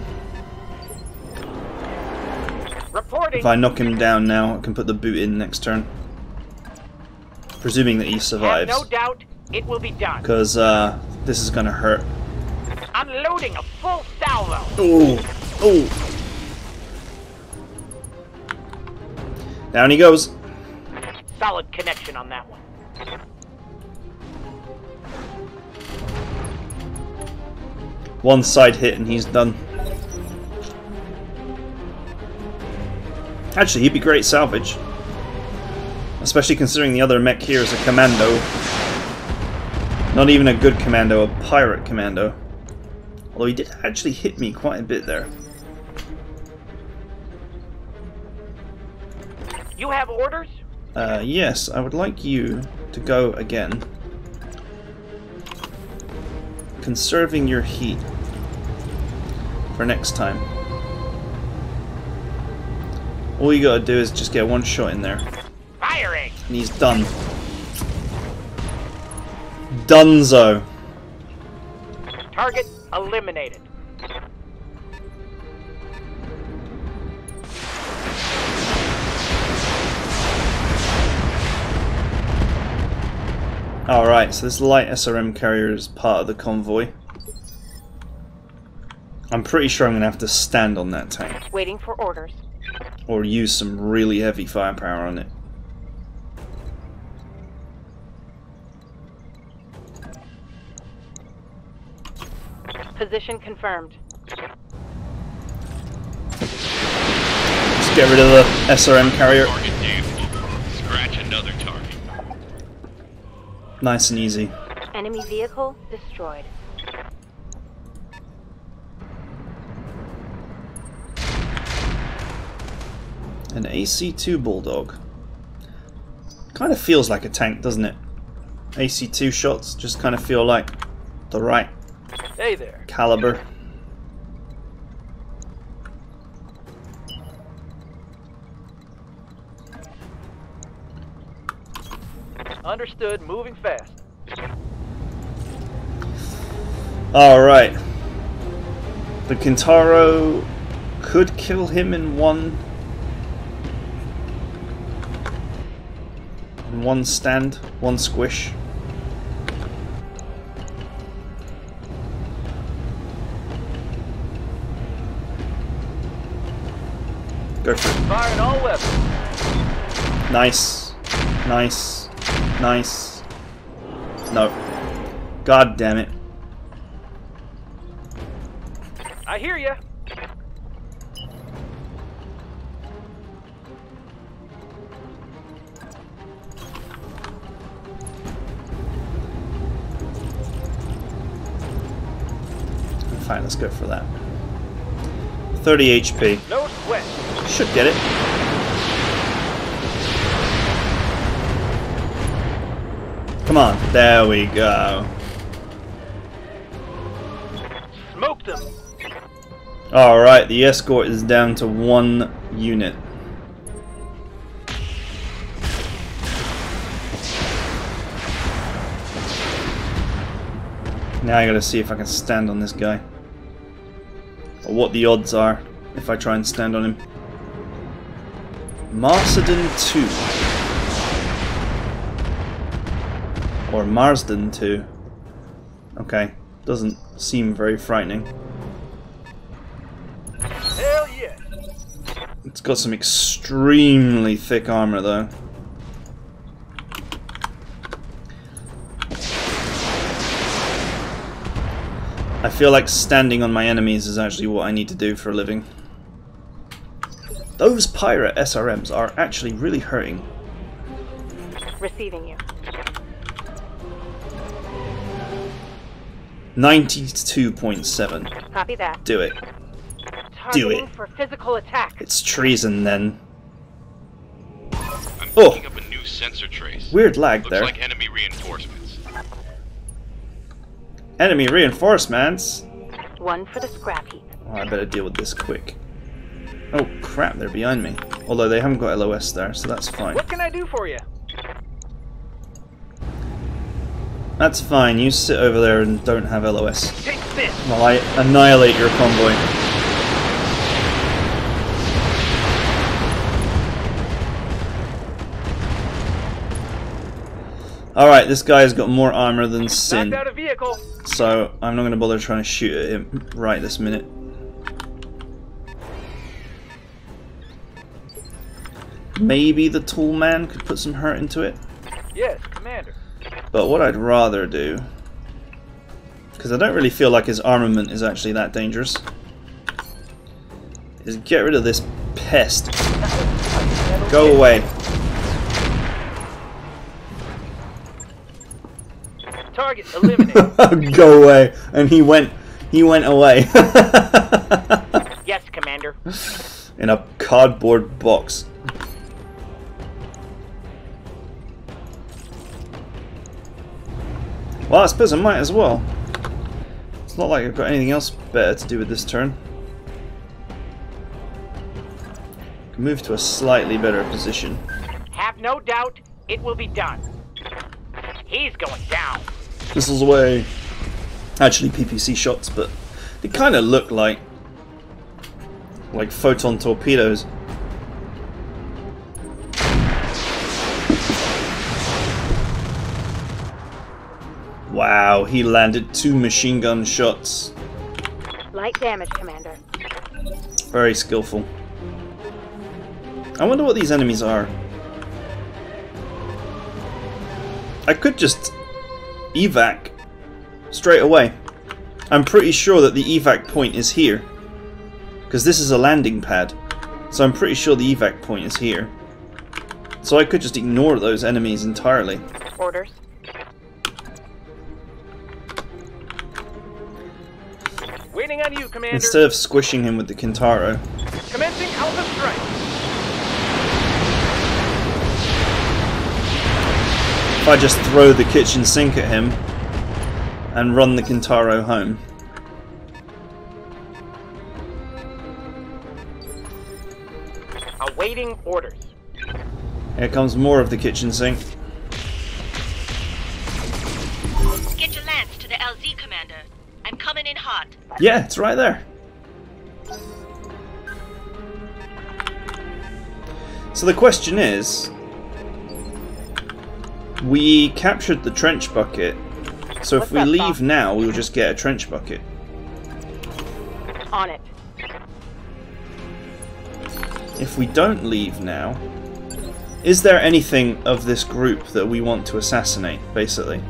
S4: Reporting.
S1: If I knock him down now, I can put the boot in next turn. Presuming that he
S4: Have
S1: survives.
S4: no doubt it will be done.
S1: Because this is going to hurt.
S4: Unloading a full salvo.
S1: Ooh. Ooh. Down he goes.
S4: Solid connection on that one.
S1: One side hit and he's done. Actually, he'd be great salvage. Especially considering the other mech here is a commando. Not even a good commando, a pirate commando. Although he did actually hit me quite a bit there.
S4: You have orders?
S1: Yes, I would like you to go again. Conserving your heat for next time. All you gotta do is just get one shot in there.
S4: Firing.
S1: And he's done. Dunzo.
S4: Target eliminated.
S1: Alright, so this light SRM carrier is part of the convoy. I'm pretty sure I'm going to have to stand on that tank.
S5: Waiting for orders.
S1: Or use some really heavy firepower on it.
S5: Position confirmed.
S1: Just get rid of the SRM carrier.
S3: Target damage. Scratch another target.
S1: Nice and easy.
S5: Enemy vehicle destroyed.
S1: An AC-2 Bulldog. Kind of feels like a tank, doesn't it? AC-2 shots just kind of feel like the right
S4: Hey there.
S1: caliber.
S4: Understood. Moving fast.
S1: Alright. The Kintaro could kill him in one stand, one squish. Go for it.
S4: Firing all weapons.
S1: Nice. Nice. Nice. No. God damn it.
S4: I hear ya.
S1: Fine, let's go for that. 30 HP.
S4: No sweat.
S1: Should get it. Come on. There we go.
S4: Smoked them.
S1: Alright, the escort is down to 1 unit. Now I gotta see if I can stand on this guy. Or what the odds are if I try and stand on him. Marsden 2. Or Marsden 2. Okay, doesn't seem very frightening.
S4: Hell yeah.
S1: It's got some extremely thick armor though. I feel like standing on my enemies is actually what I need to do for a living. Those pirate SRMs are actually really hurting.
S5: Receiving you.
S1: 92.7.
S5: Copy that.
S1: Do it.
S5: Targeting for physical attack.
S1: It's treason then.
S3: I'm
S1: Oh.
S3: picking up a new sensor trace.
S1: Weird lag
S3: Looks
S1: there.
S3: like enemy reinforcements.
S1: Enemy reinforcements.
S5: One for the scrap heap.
S1: Oh, I better deal with this quick. Oh crap, they're behind me. Although they haven't got LOS there, so that's fine.
S4: What can I do for you?
S1: That's fine, you sit over there and don't have LOS.
S4: Take this.
S1: While I annihilate your convoy. Alright, this guy's got more armor than Sin,
S4: Knocked out a vehicle.
S1: so I'm not going to bother trying to shoot at him right this minute. Maybe the tool man could put some hurt into it,
S4: Yes, Commander.
S1: but what I'd rather do, because I don't really feel like his armament is actually that dangerous, is get rid of this pest. Go away.
S4: Target eliminated.
S1: Go away. And he went away.
S4: Yes, Commander.
S1: In a cardboard box. Well, I suppose I might as well. It's not like I've got anything else better to do with this turn. Can move to a slightly better position.
S4: Have no doubt it will be done. He's going down.
S1: Missiles away. Actually PPC shots, but they kind of look like photon torpedoes. Wow, he landed 2 machine gun shots.
S5: Light damage, Commander.
S1: Very skillful. I wonder what these enemies are. I could just evac straight away. I'm pretty sure that the evac point is here. Because this is a landing pad. So I'm pretty sure the evac point is here. So I could just ignore those enemies entirely.
S5: Orders.
S4: Waiting on you, Commander.
S1: Instead of squishing him with the Kintaro.
S4: Commencing Alpha Strike.
S1: If I just throw the kitchen sink at him and run the Kintaro home.
S4: Awaiting orders.
S1: Here comes more of the kitchen sink.
S6: Get your lance to the LZ, Commander. I'm coming in hot.
S1: Yeah, it's right there. So the question is, we captured the trench bucket, so if we leave now, we'll just get a trench bucket.
S5: On it.
S1: If we don't leave now, is there anything of this group that we want to assassinate, basically,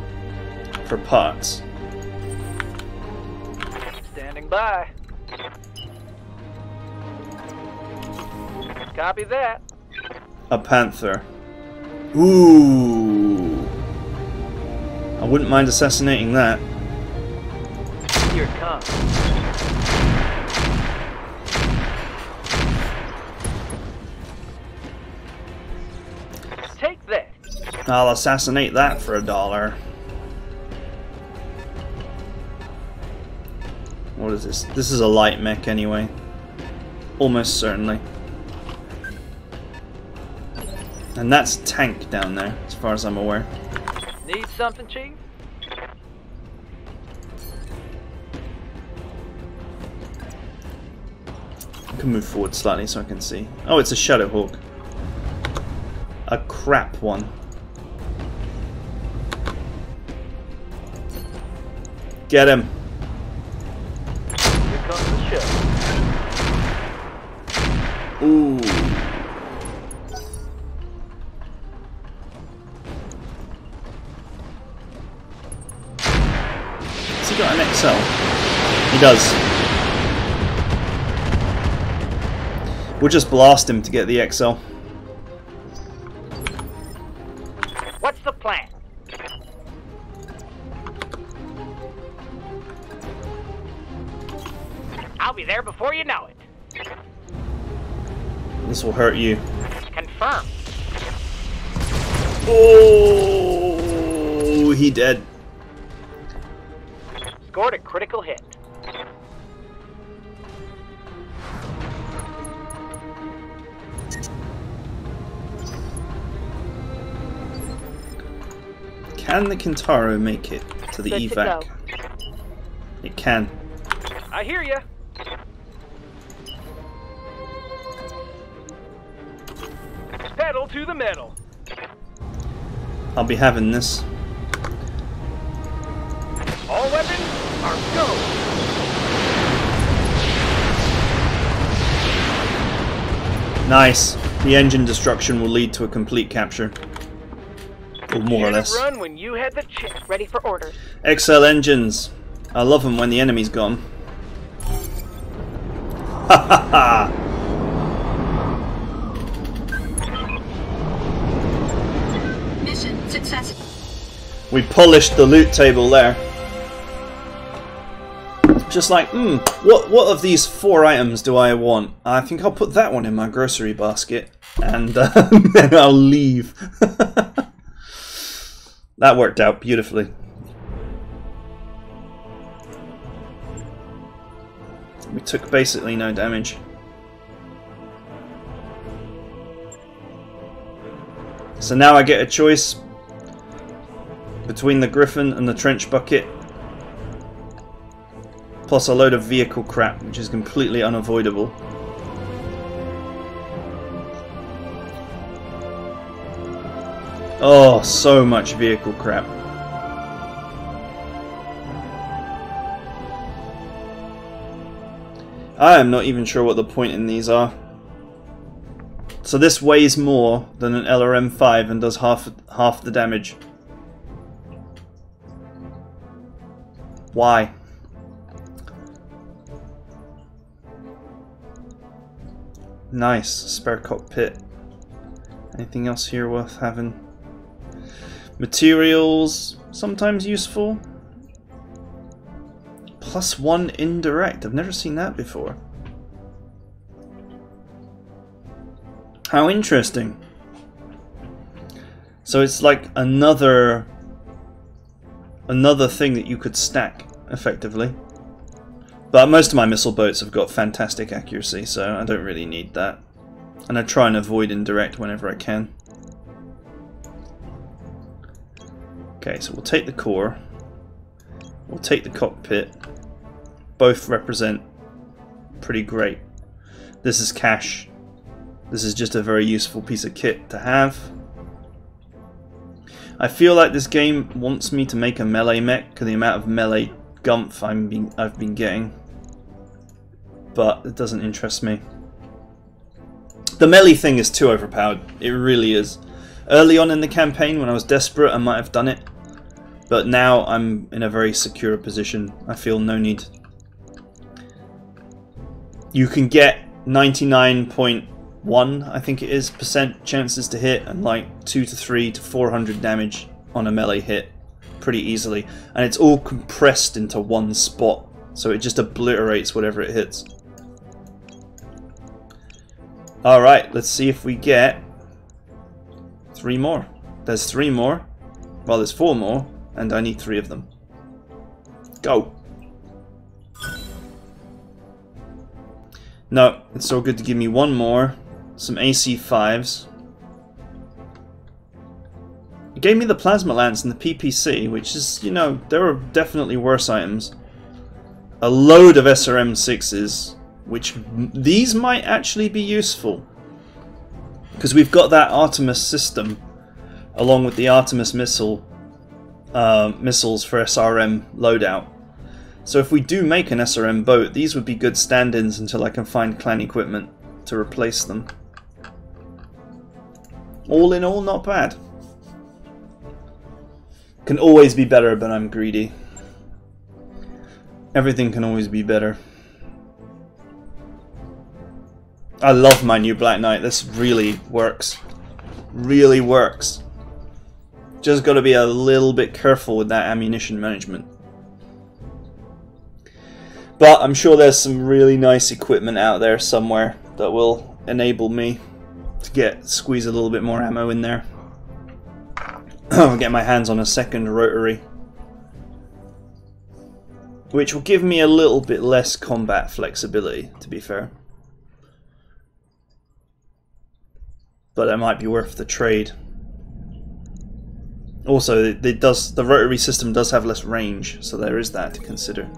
S1: for parts?
S4: Standing by. Copy that.
S1: A panther. Ooh. I wouldn't mind assassinating that.
S4: Here it comes. Take that.
S1: I'll assassinate that for $1. What is this? This is a light mech anyway. Almost certainly. And that's a tank down there, as far as I'm aware.
S4: Need something, Chief?
S1: I can move forward slightly so I can see. Oh, it's a Shadowhawk. A crap one. Get him.
S4: Here comes the ship.
S1: Ooh. Has he got an XL? He does. We'll just blast him to get the XL.
S4: What's the plan? I'll be there before you know it.
S1: This will hurt you.
S4: Confirmed.
S1: Oh, he dead.
S4: Scored a critical hit.
S1: Can the Kintaro make it to the
S5: Good to
S1: evac?
S5: go.
S1: It can.
S4: I hear ya. Pedal to the metal.
S1: I'll be having this.
S4: All weapons are go.
S1: Nice. The engine destruction will lead to a complete capture. Or more or
S4: Unit
S1: less.
S4: Run when you had the chance.
S5: Ready for orders.
S1: XL engines. I love them when the enemy's gone. Ha ha ha!
S6: Mission successful.
S1: We polished the loot table there. Just like, what of these 4 items do I want? I think I'll put that one in my grocery basket. And then I'll leave. That worked out beautifully. We took basically no damage. So now I get a choice between the Griffin and the trench bucket, plus a load of vehicle crap, which is completely unavoidable. Oh, so much vehicle crap. I am not even sure what the point in these are. So this weighs more than an LRM-5 and does half the damage. Why? Nice, spare cockpit. Anything else here worth having? Materials, sometimes useful. +1 indirect, I've never seen that before. How interesting. So it's like another thing that you could stack, effectively. But most of my missile boats have got fantastic accuracy, so I don't really need that. And I try and avoid indirect whenever I can. Okay, so we'll take the core. We'll take the cockpit. Both represent pretty great. This is cash. This is just a very useful piece of kit to have. I feel like this game wants me to make a melee mech because the amount of melee gumph I've been getting. But it doesn't interest me. The melee thing is too overpowered. It really is. Early on in the campaign, when I was desperate, I might have done it. But now I'm in a very secure position. I feel no need. You can get 99.1, I think it is, % chances to hit, and like 2 to 3 to 400 damage on a melee hit pretty easily. And it's all compressed into one spot, so it just obliterates whatever it hits. Alright, let's see if we get 3 more. There's 3 more. Well, there's 4 more, and I need 3 of them. Go! No, it's so good to give me 1 more. Some AC-5s. It gave me the Plasma Lance and the PPC, which is, you know, there are definitely worse items. A load of SRM-6s, which these might actually be useful. Because we've got that Artemis system, along with the Artemis missiles for SRM loadout. So if we do make an SRM boat, these would be good stand-ins until I can find clan equipment to replace them. All in all, not bad. Can always be better, but I'm greedy. Everything can always be better. I love my new Black Knight. This really works. Really works. Just got to be a little bit careful with that ammunition management. But I'm sure there's some really nice equipment out there somewhere that will enable me to squeeze a little bit more ammo in there. I'll get my hands on a second rotary, which will give me a little bit less combat flexibility, to be fair. But it might be worth the trade. Also, the rotary system does have less range, so there is that to consider.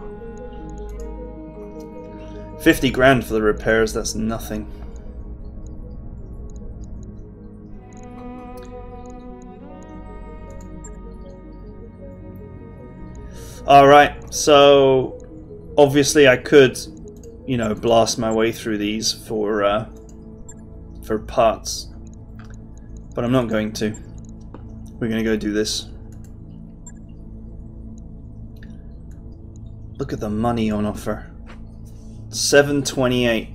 S1: 50 grand for the repairs, that's nothing. Alright, so obviously I could, you know, blast my way through these for parts, but I'm not going to. We're going to go do this. Look at the money on offer. 728.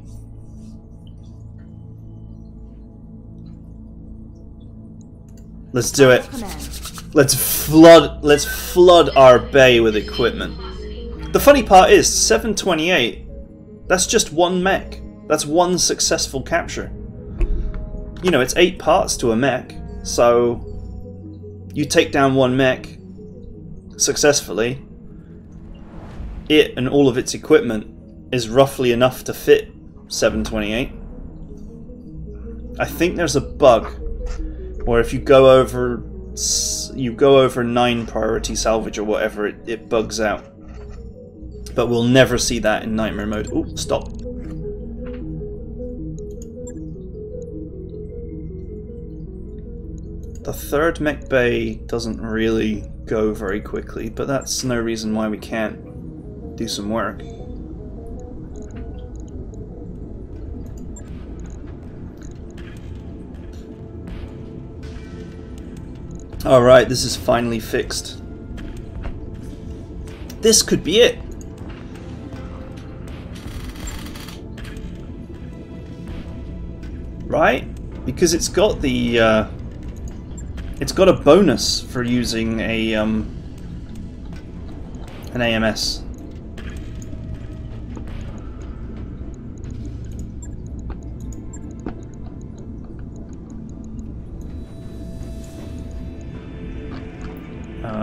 S1: Let's do it. Let's flood our bay with equipment. The funny part is 728. That's just one mech. That's one successful capture. You know, it's 8 parts to a mech, so you take down one mech successfully. It and all of its equipment is roughly enough to fit 728. I think there's a bug where if you go over 9 priority salvage or whatever, it bugs out. But we'll never see that in nightmare mode. Oh, stop. The third mech bay doesn't really go very quickly, but that's no reason why we can't do some work. Alright, this is finally fixed. This could be it. Right? Because it's got the it's got a bonus for using a an AMS.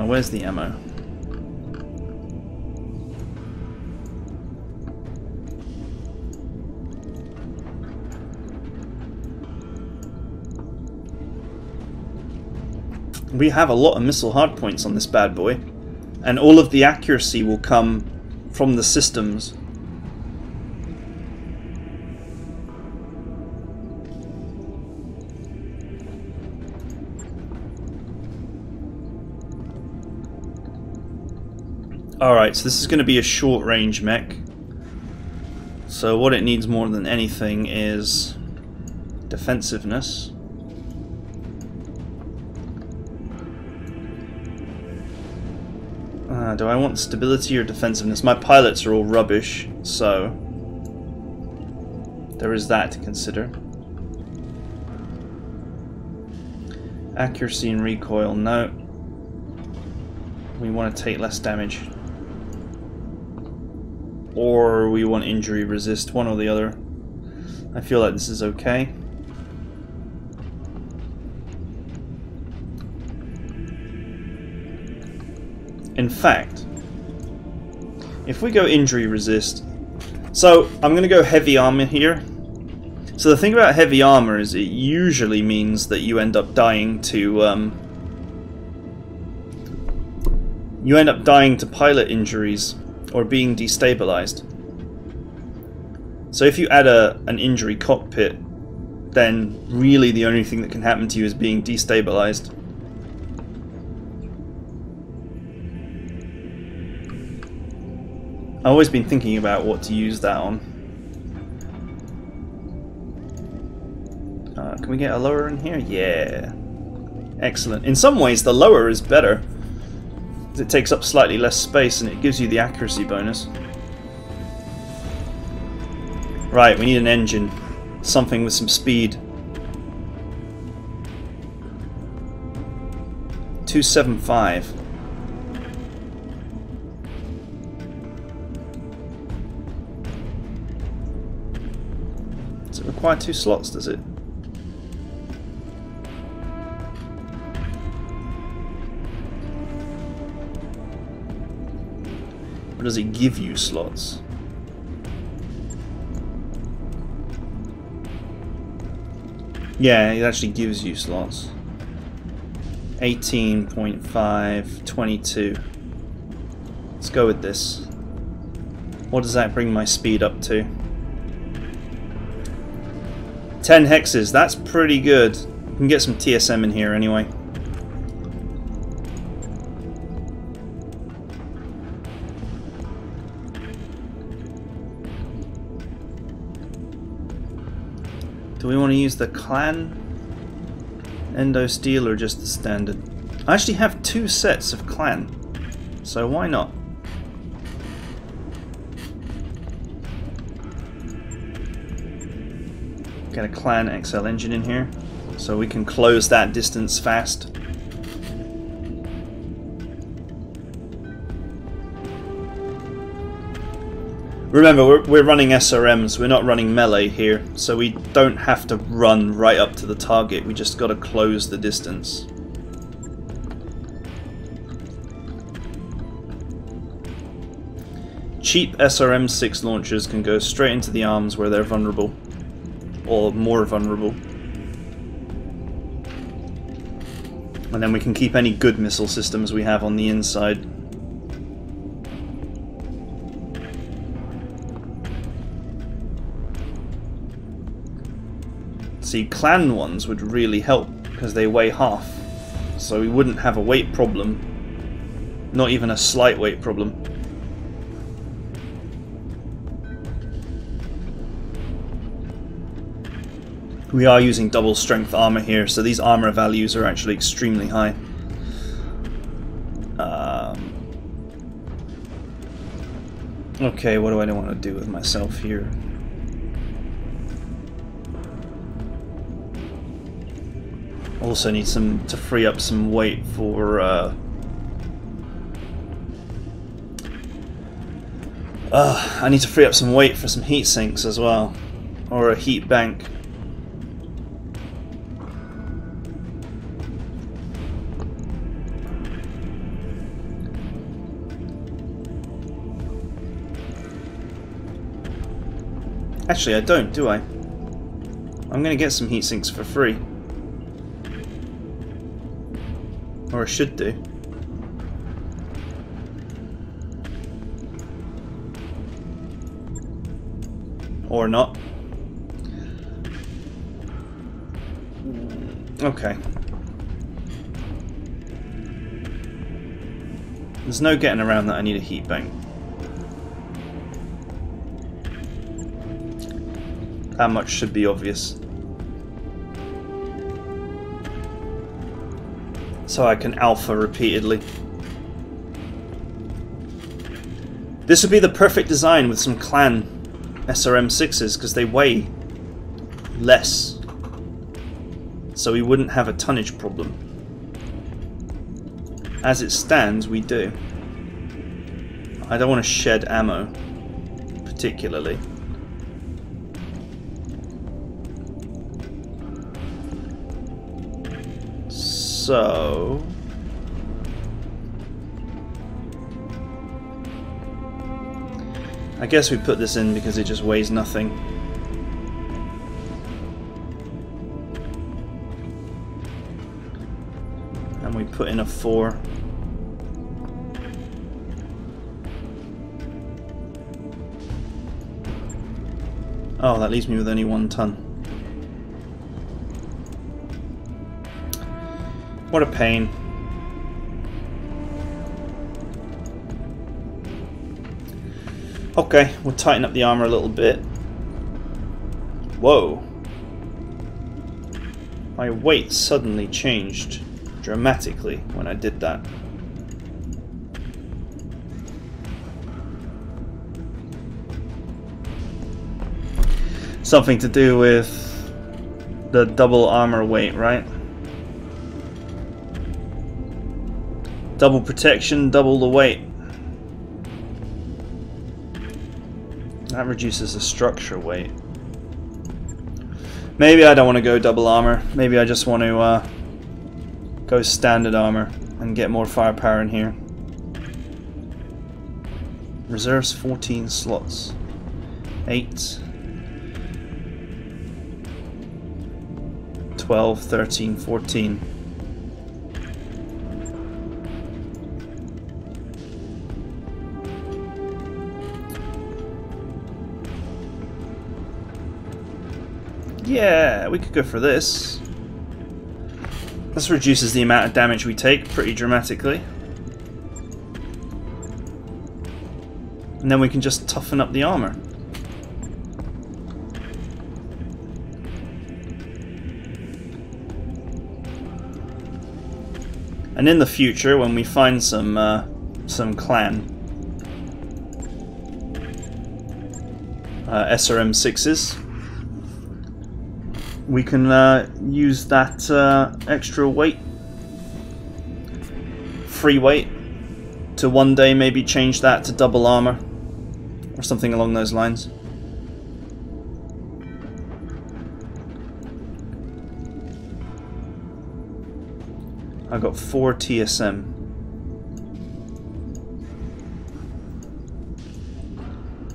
S1: Where's the ammo? We have a lot of missile hardpoints on this bad boy, and all of the accuracy will come from the systems. Alright, so this is going to be a short range mech. So what it needs more than anything is defensiveness. Do I want stability or defensiveness? My pilots are all rubbish, so there is that to consider. Accuracy and recoil, no. We want to take less damage. Or we want injury resist, one or the other. I feel like this is okay. In fact, if we go injury resist, so I'm going to go heavy armor here. So the thing about heavy armor is it usually means that you end up dying to pilot injuries or being destabilized. So if you add an injury cockpit, then really the only thing that can happen to you is being destabilized. I've always been thinking about what to use that on. Can we get a lower in here? Yeah. Excellent. In some ways the lower is better. It takes up slightly less space and it gives you the accuracy bonus. Right, we need an engine. Something with some speed. 275. Does it require 2 slots, does it? Or does it give you slots? Yeah, it actually gives you slots. 18.5, 22. Let's go with this. What does that bring my speed up to? 10 hexes, that's pretty good. We can get some TSM in here anyway. Do we want to use the clan endo steel or just the standard? I actually have 2 sets of clan, so why not? Get a clan XL engine in here so we can close that distance fast. Remember, we're running SRMs, we're not running melee here, so we don't have to run right up to the target, we just gotta close the distance. Cheap SRM-6 launchers can go straight into the arms where they're vulnerable, or more vulnerable. And then we can keep any good missile systems we have on the inside. See, clan ones would really help because they weigh half, so we wouldn't have a weight problem, not even a slight weight problem. We are using double strength armor here, so these armor values are actually extremely high. Okay, what do I want to do with myself here? Also need to free up some weight for I need to free up some weight for some heat sinks as well, or a heat bank. Actually, I don't, do I? I'm gonna get some heat sinks for free. Or I should do. Or not. Okay. There's no getting around that I need a heat bank. That much should be obvious. So I can alpha repeatedly. This would be the perfect design with some clan SRM6s because they weigh less. So we wouldn't have a tonnage problem. As it stands, we do. I don't want to shed ammo, particularly. So I guess we put this in because it just weighs nothing. And we put in a 4. Oh, that leaves me with only 1 ton. What a pain. Okay, we'll tighten up the armor a little bit. Whoa. My weight suddenly changed dramatically when I did that. Something to do with the double armor weight, right? Double protection, double the weight. That reduces the structure weight. Maybe I don't want to go double armor. Maybe I just want to go standard armor and get more firepower in here. Reserves 14 slots. 8. 12, 13, 14. Yeah, we could go for this. This reduces the amount of damage we take pretty dramatically. And then we can just toughen up the armor. And in the future, when we find some clan SRM6s, we can use that extra weight, free weight, to one day maybe change that to double armor or something along those lines. I got 4 TSM.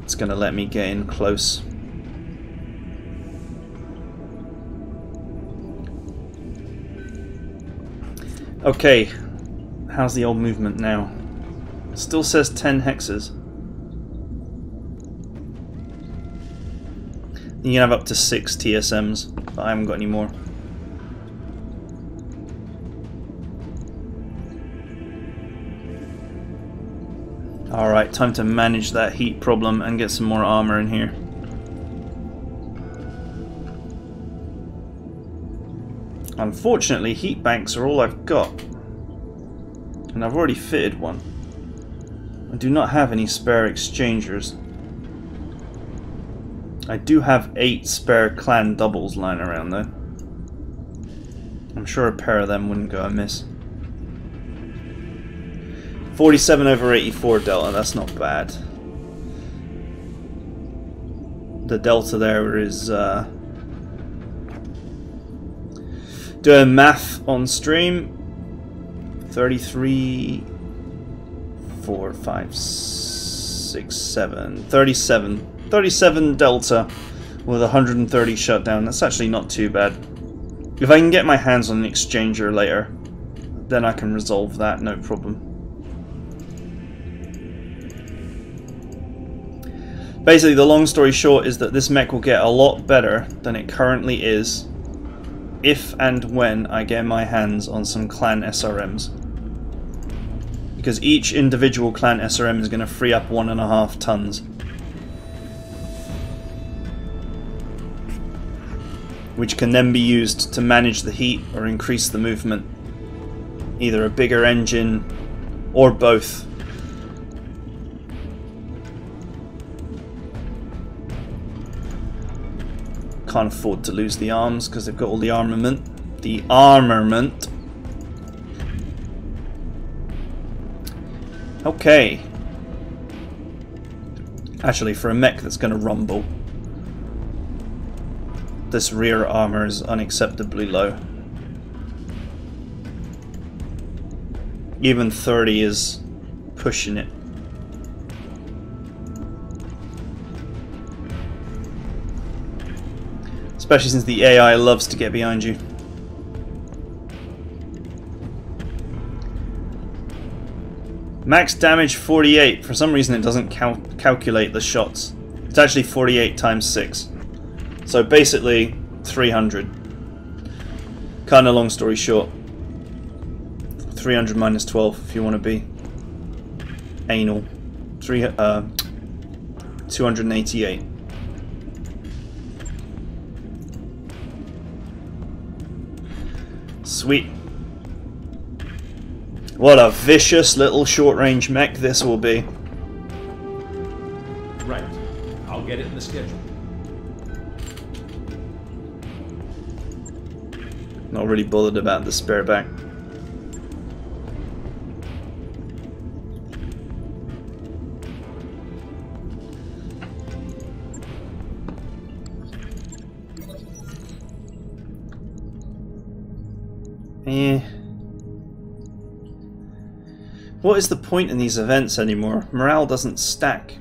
S1: It's gonna let me get in close. Okay, how's the old movement now? It still says 10 hexes. You can have up to 6 TSMs, but I haven't got any more. Alright, time to manage that heat problem and get some more armor in here. Unfortunately, heat banks are all I've got. And I've already fitted one. I do not have any spare exchangers. I do have 8 spare clan doubles lying around though. I'm sure a pair of them wouldn't go amiss. 47 over 84 delta, that's not bad. The delta there is doing math on stream. 33 4 5 6 7 37 delta with 130 shutdown. That's actually not too bad. If I can get my hands on an exchanger later, then I can resolve that, no problem. Basically, the long story short is that this mech will get a lot better than it currently is if and when I get my hands on some clan SRMs. Because each individual clan SRM is going to free up 1.5 tons. Which can then be used to manage the heat or increase the movement. Either a bigger engine or both. Can't afford to lose the arms because they've got all the armament. The armament. Okay. Actually, for a mech that's going to rumble, this rear armor is unacceptably low. Even 30 is pushing it. Especially since the AI loves to get behind you. Max damage 48. For some reason it doesn't calculate the shots. It's actually 48 times 6. So basically 300. Kinda long story short. 300 minus 12 if you want to be anal. 288. Sweet. What a vicious little short-range mech this will be.
S7: Right. I'll get it in the schedule.
S1: Not really bothered about the spare back. What is the point in these events anymore? Morale doesn't stack.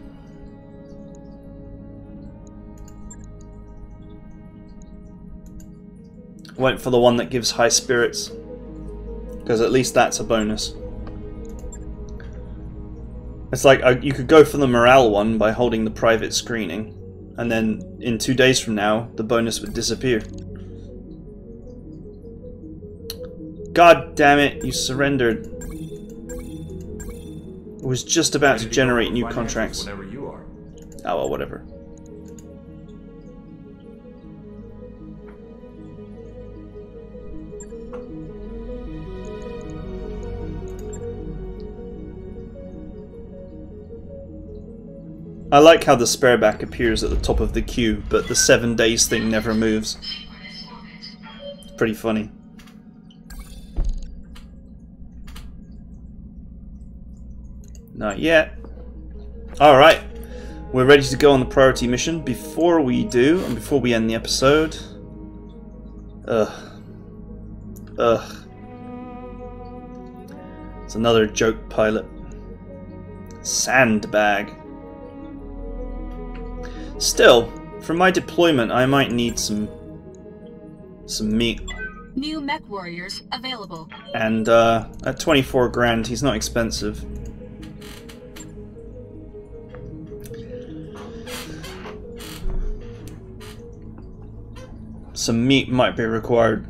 S1: Went for the one that gives high spirits, because at least that's a bonus. It's like you could go for the morale one by holding the private screening, and then in 2 days from now the bonus would disappear. God damn it, you surrendered. I was just about to generate new contracts.
S2: Whenever you are.
S1: Oh well, whatever. I like how the spare back appears at the top of the queue, but the 7 days thing never moves. It's pretty funny. Not yet. Alright. We're ready to go on the priority mission. Before we do, and before we end the episode... It's another joke pilot. Sandbag. Still, for my deployment I might need some meat.
S6: New mech warriors available.
S1: And at 24 grand he's not expensive. Some meat might be required.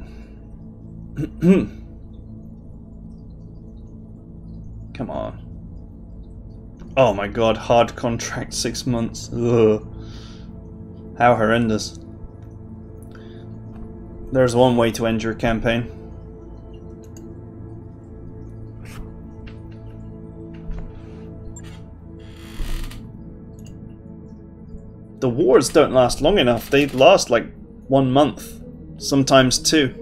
S1: Come on. Oh my god, hard contract 6 months. Ugh. How horrendous. There's one way to end your campaign. the wars don't last long enough. They last like 1 month, sometimes 2.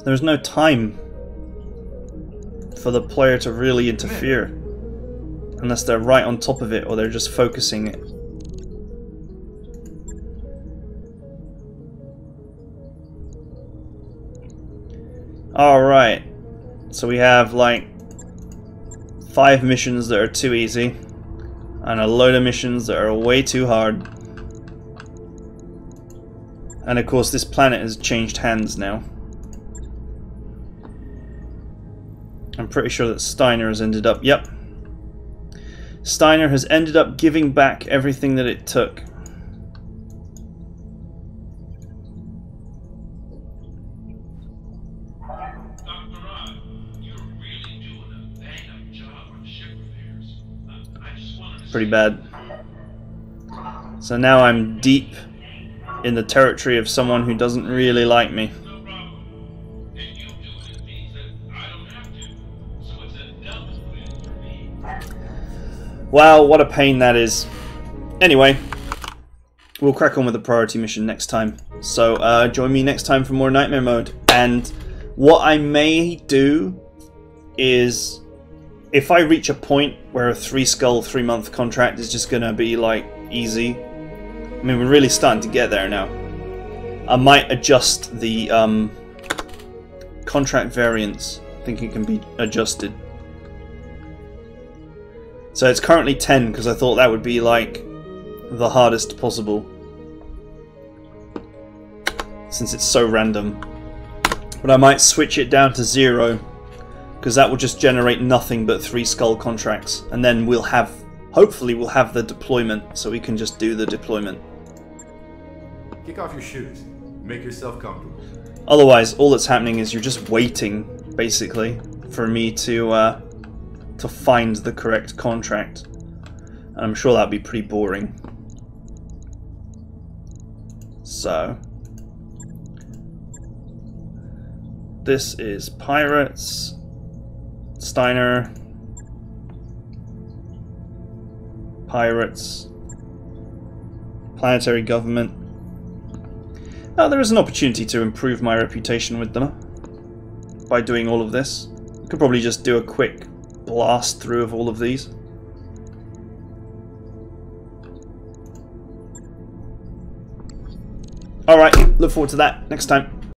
S1: There's no time for the player to really interfere unless they're right on top of it or they're just focusing it. Alright, so we have like 5 missions that are too easy and a load of missions that are way too hard. And of course this planet has changed hands now. I'm pretty sure that Steiner has ended up... Yep. Steiner has ended up giving back everything that it took. Pretty bad. So now I'm deep in the territory of someone who doesn't really like me. Wow, what a pain that is. Anyway, we'll crack on with the priority mission next time. So join me next time for more Nightmare Mode. And what I may do is, if I reach a point where a 3 skull 3-month contract is just gonna be like easy, I mean we're really starting to get there now, I might adjust the contract variance. I think it can be adjusted. So it's currently 10 because I thought that would be like the hardest possible since it's so random. But I might switch it down to 0 because that will just generate nothing but 3 skull contracts, and then we'll have, hopefully we'll have the deployment so we can just do the deployment.
S2: Kick off your shoes. Make yourself comfortable.
S1: Otherwise all that's happening is you're just waiting basically for me to find the correct contract, and I'm sure that'd be pretty boring. So this is Pirates, Steiner, Pirates, Planetary Government. Now there is an opportunity to improve my reputation with them by doing all of this. Could probably just do a quick blast through of all of these. Alright, look forward to that next time.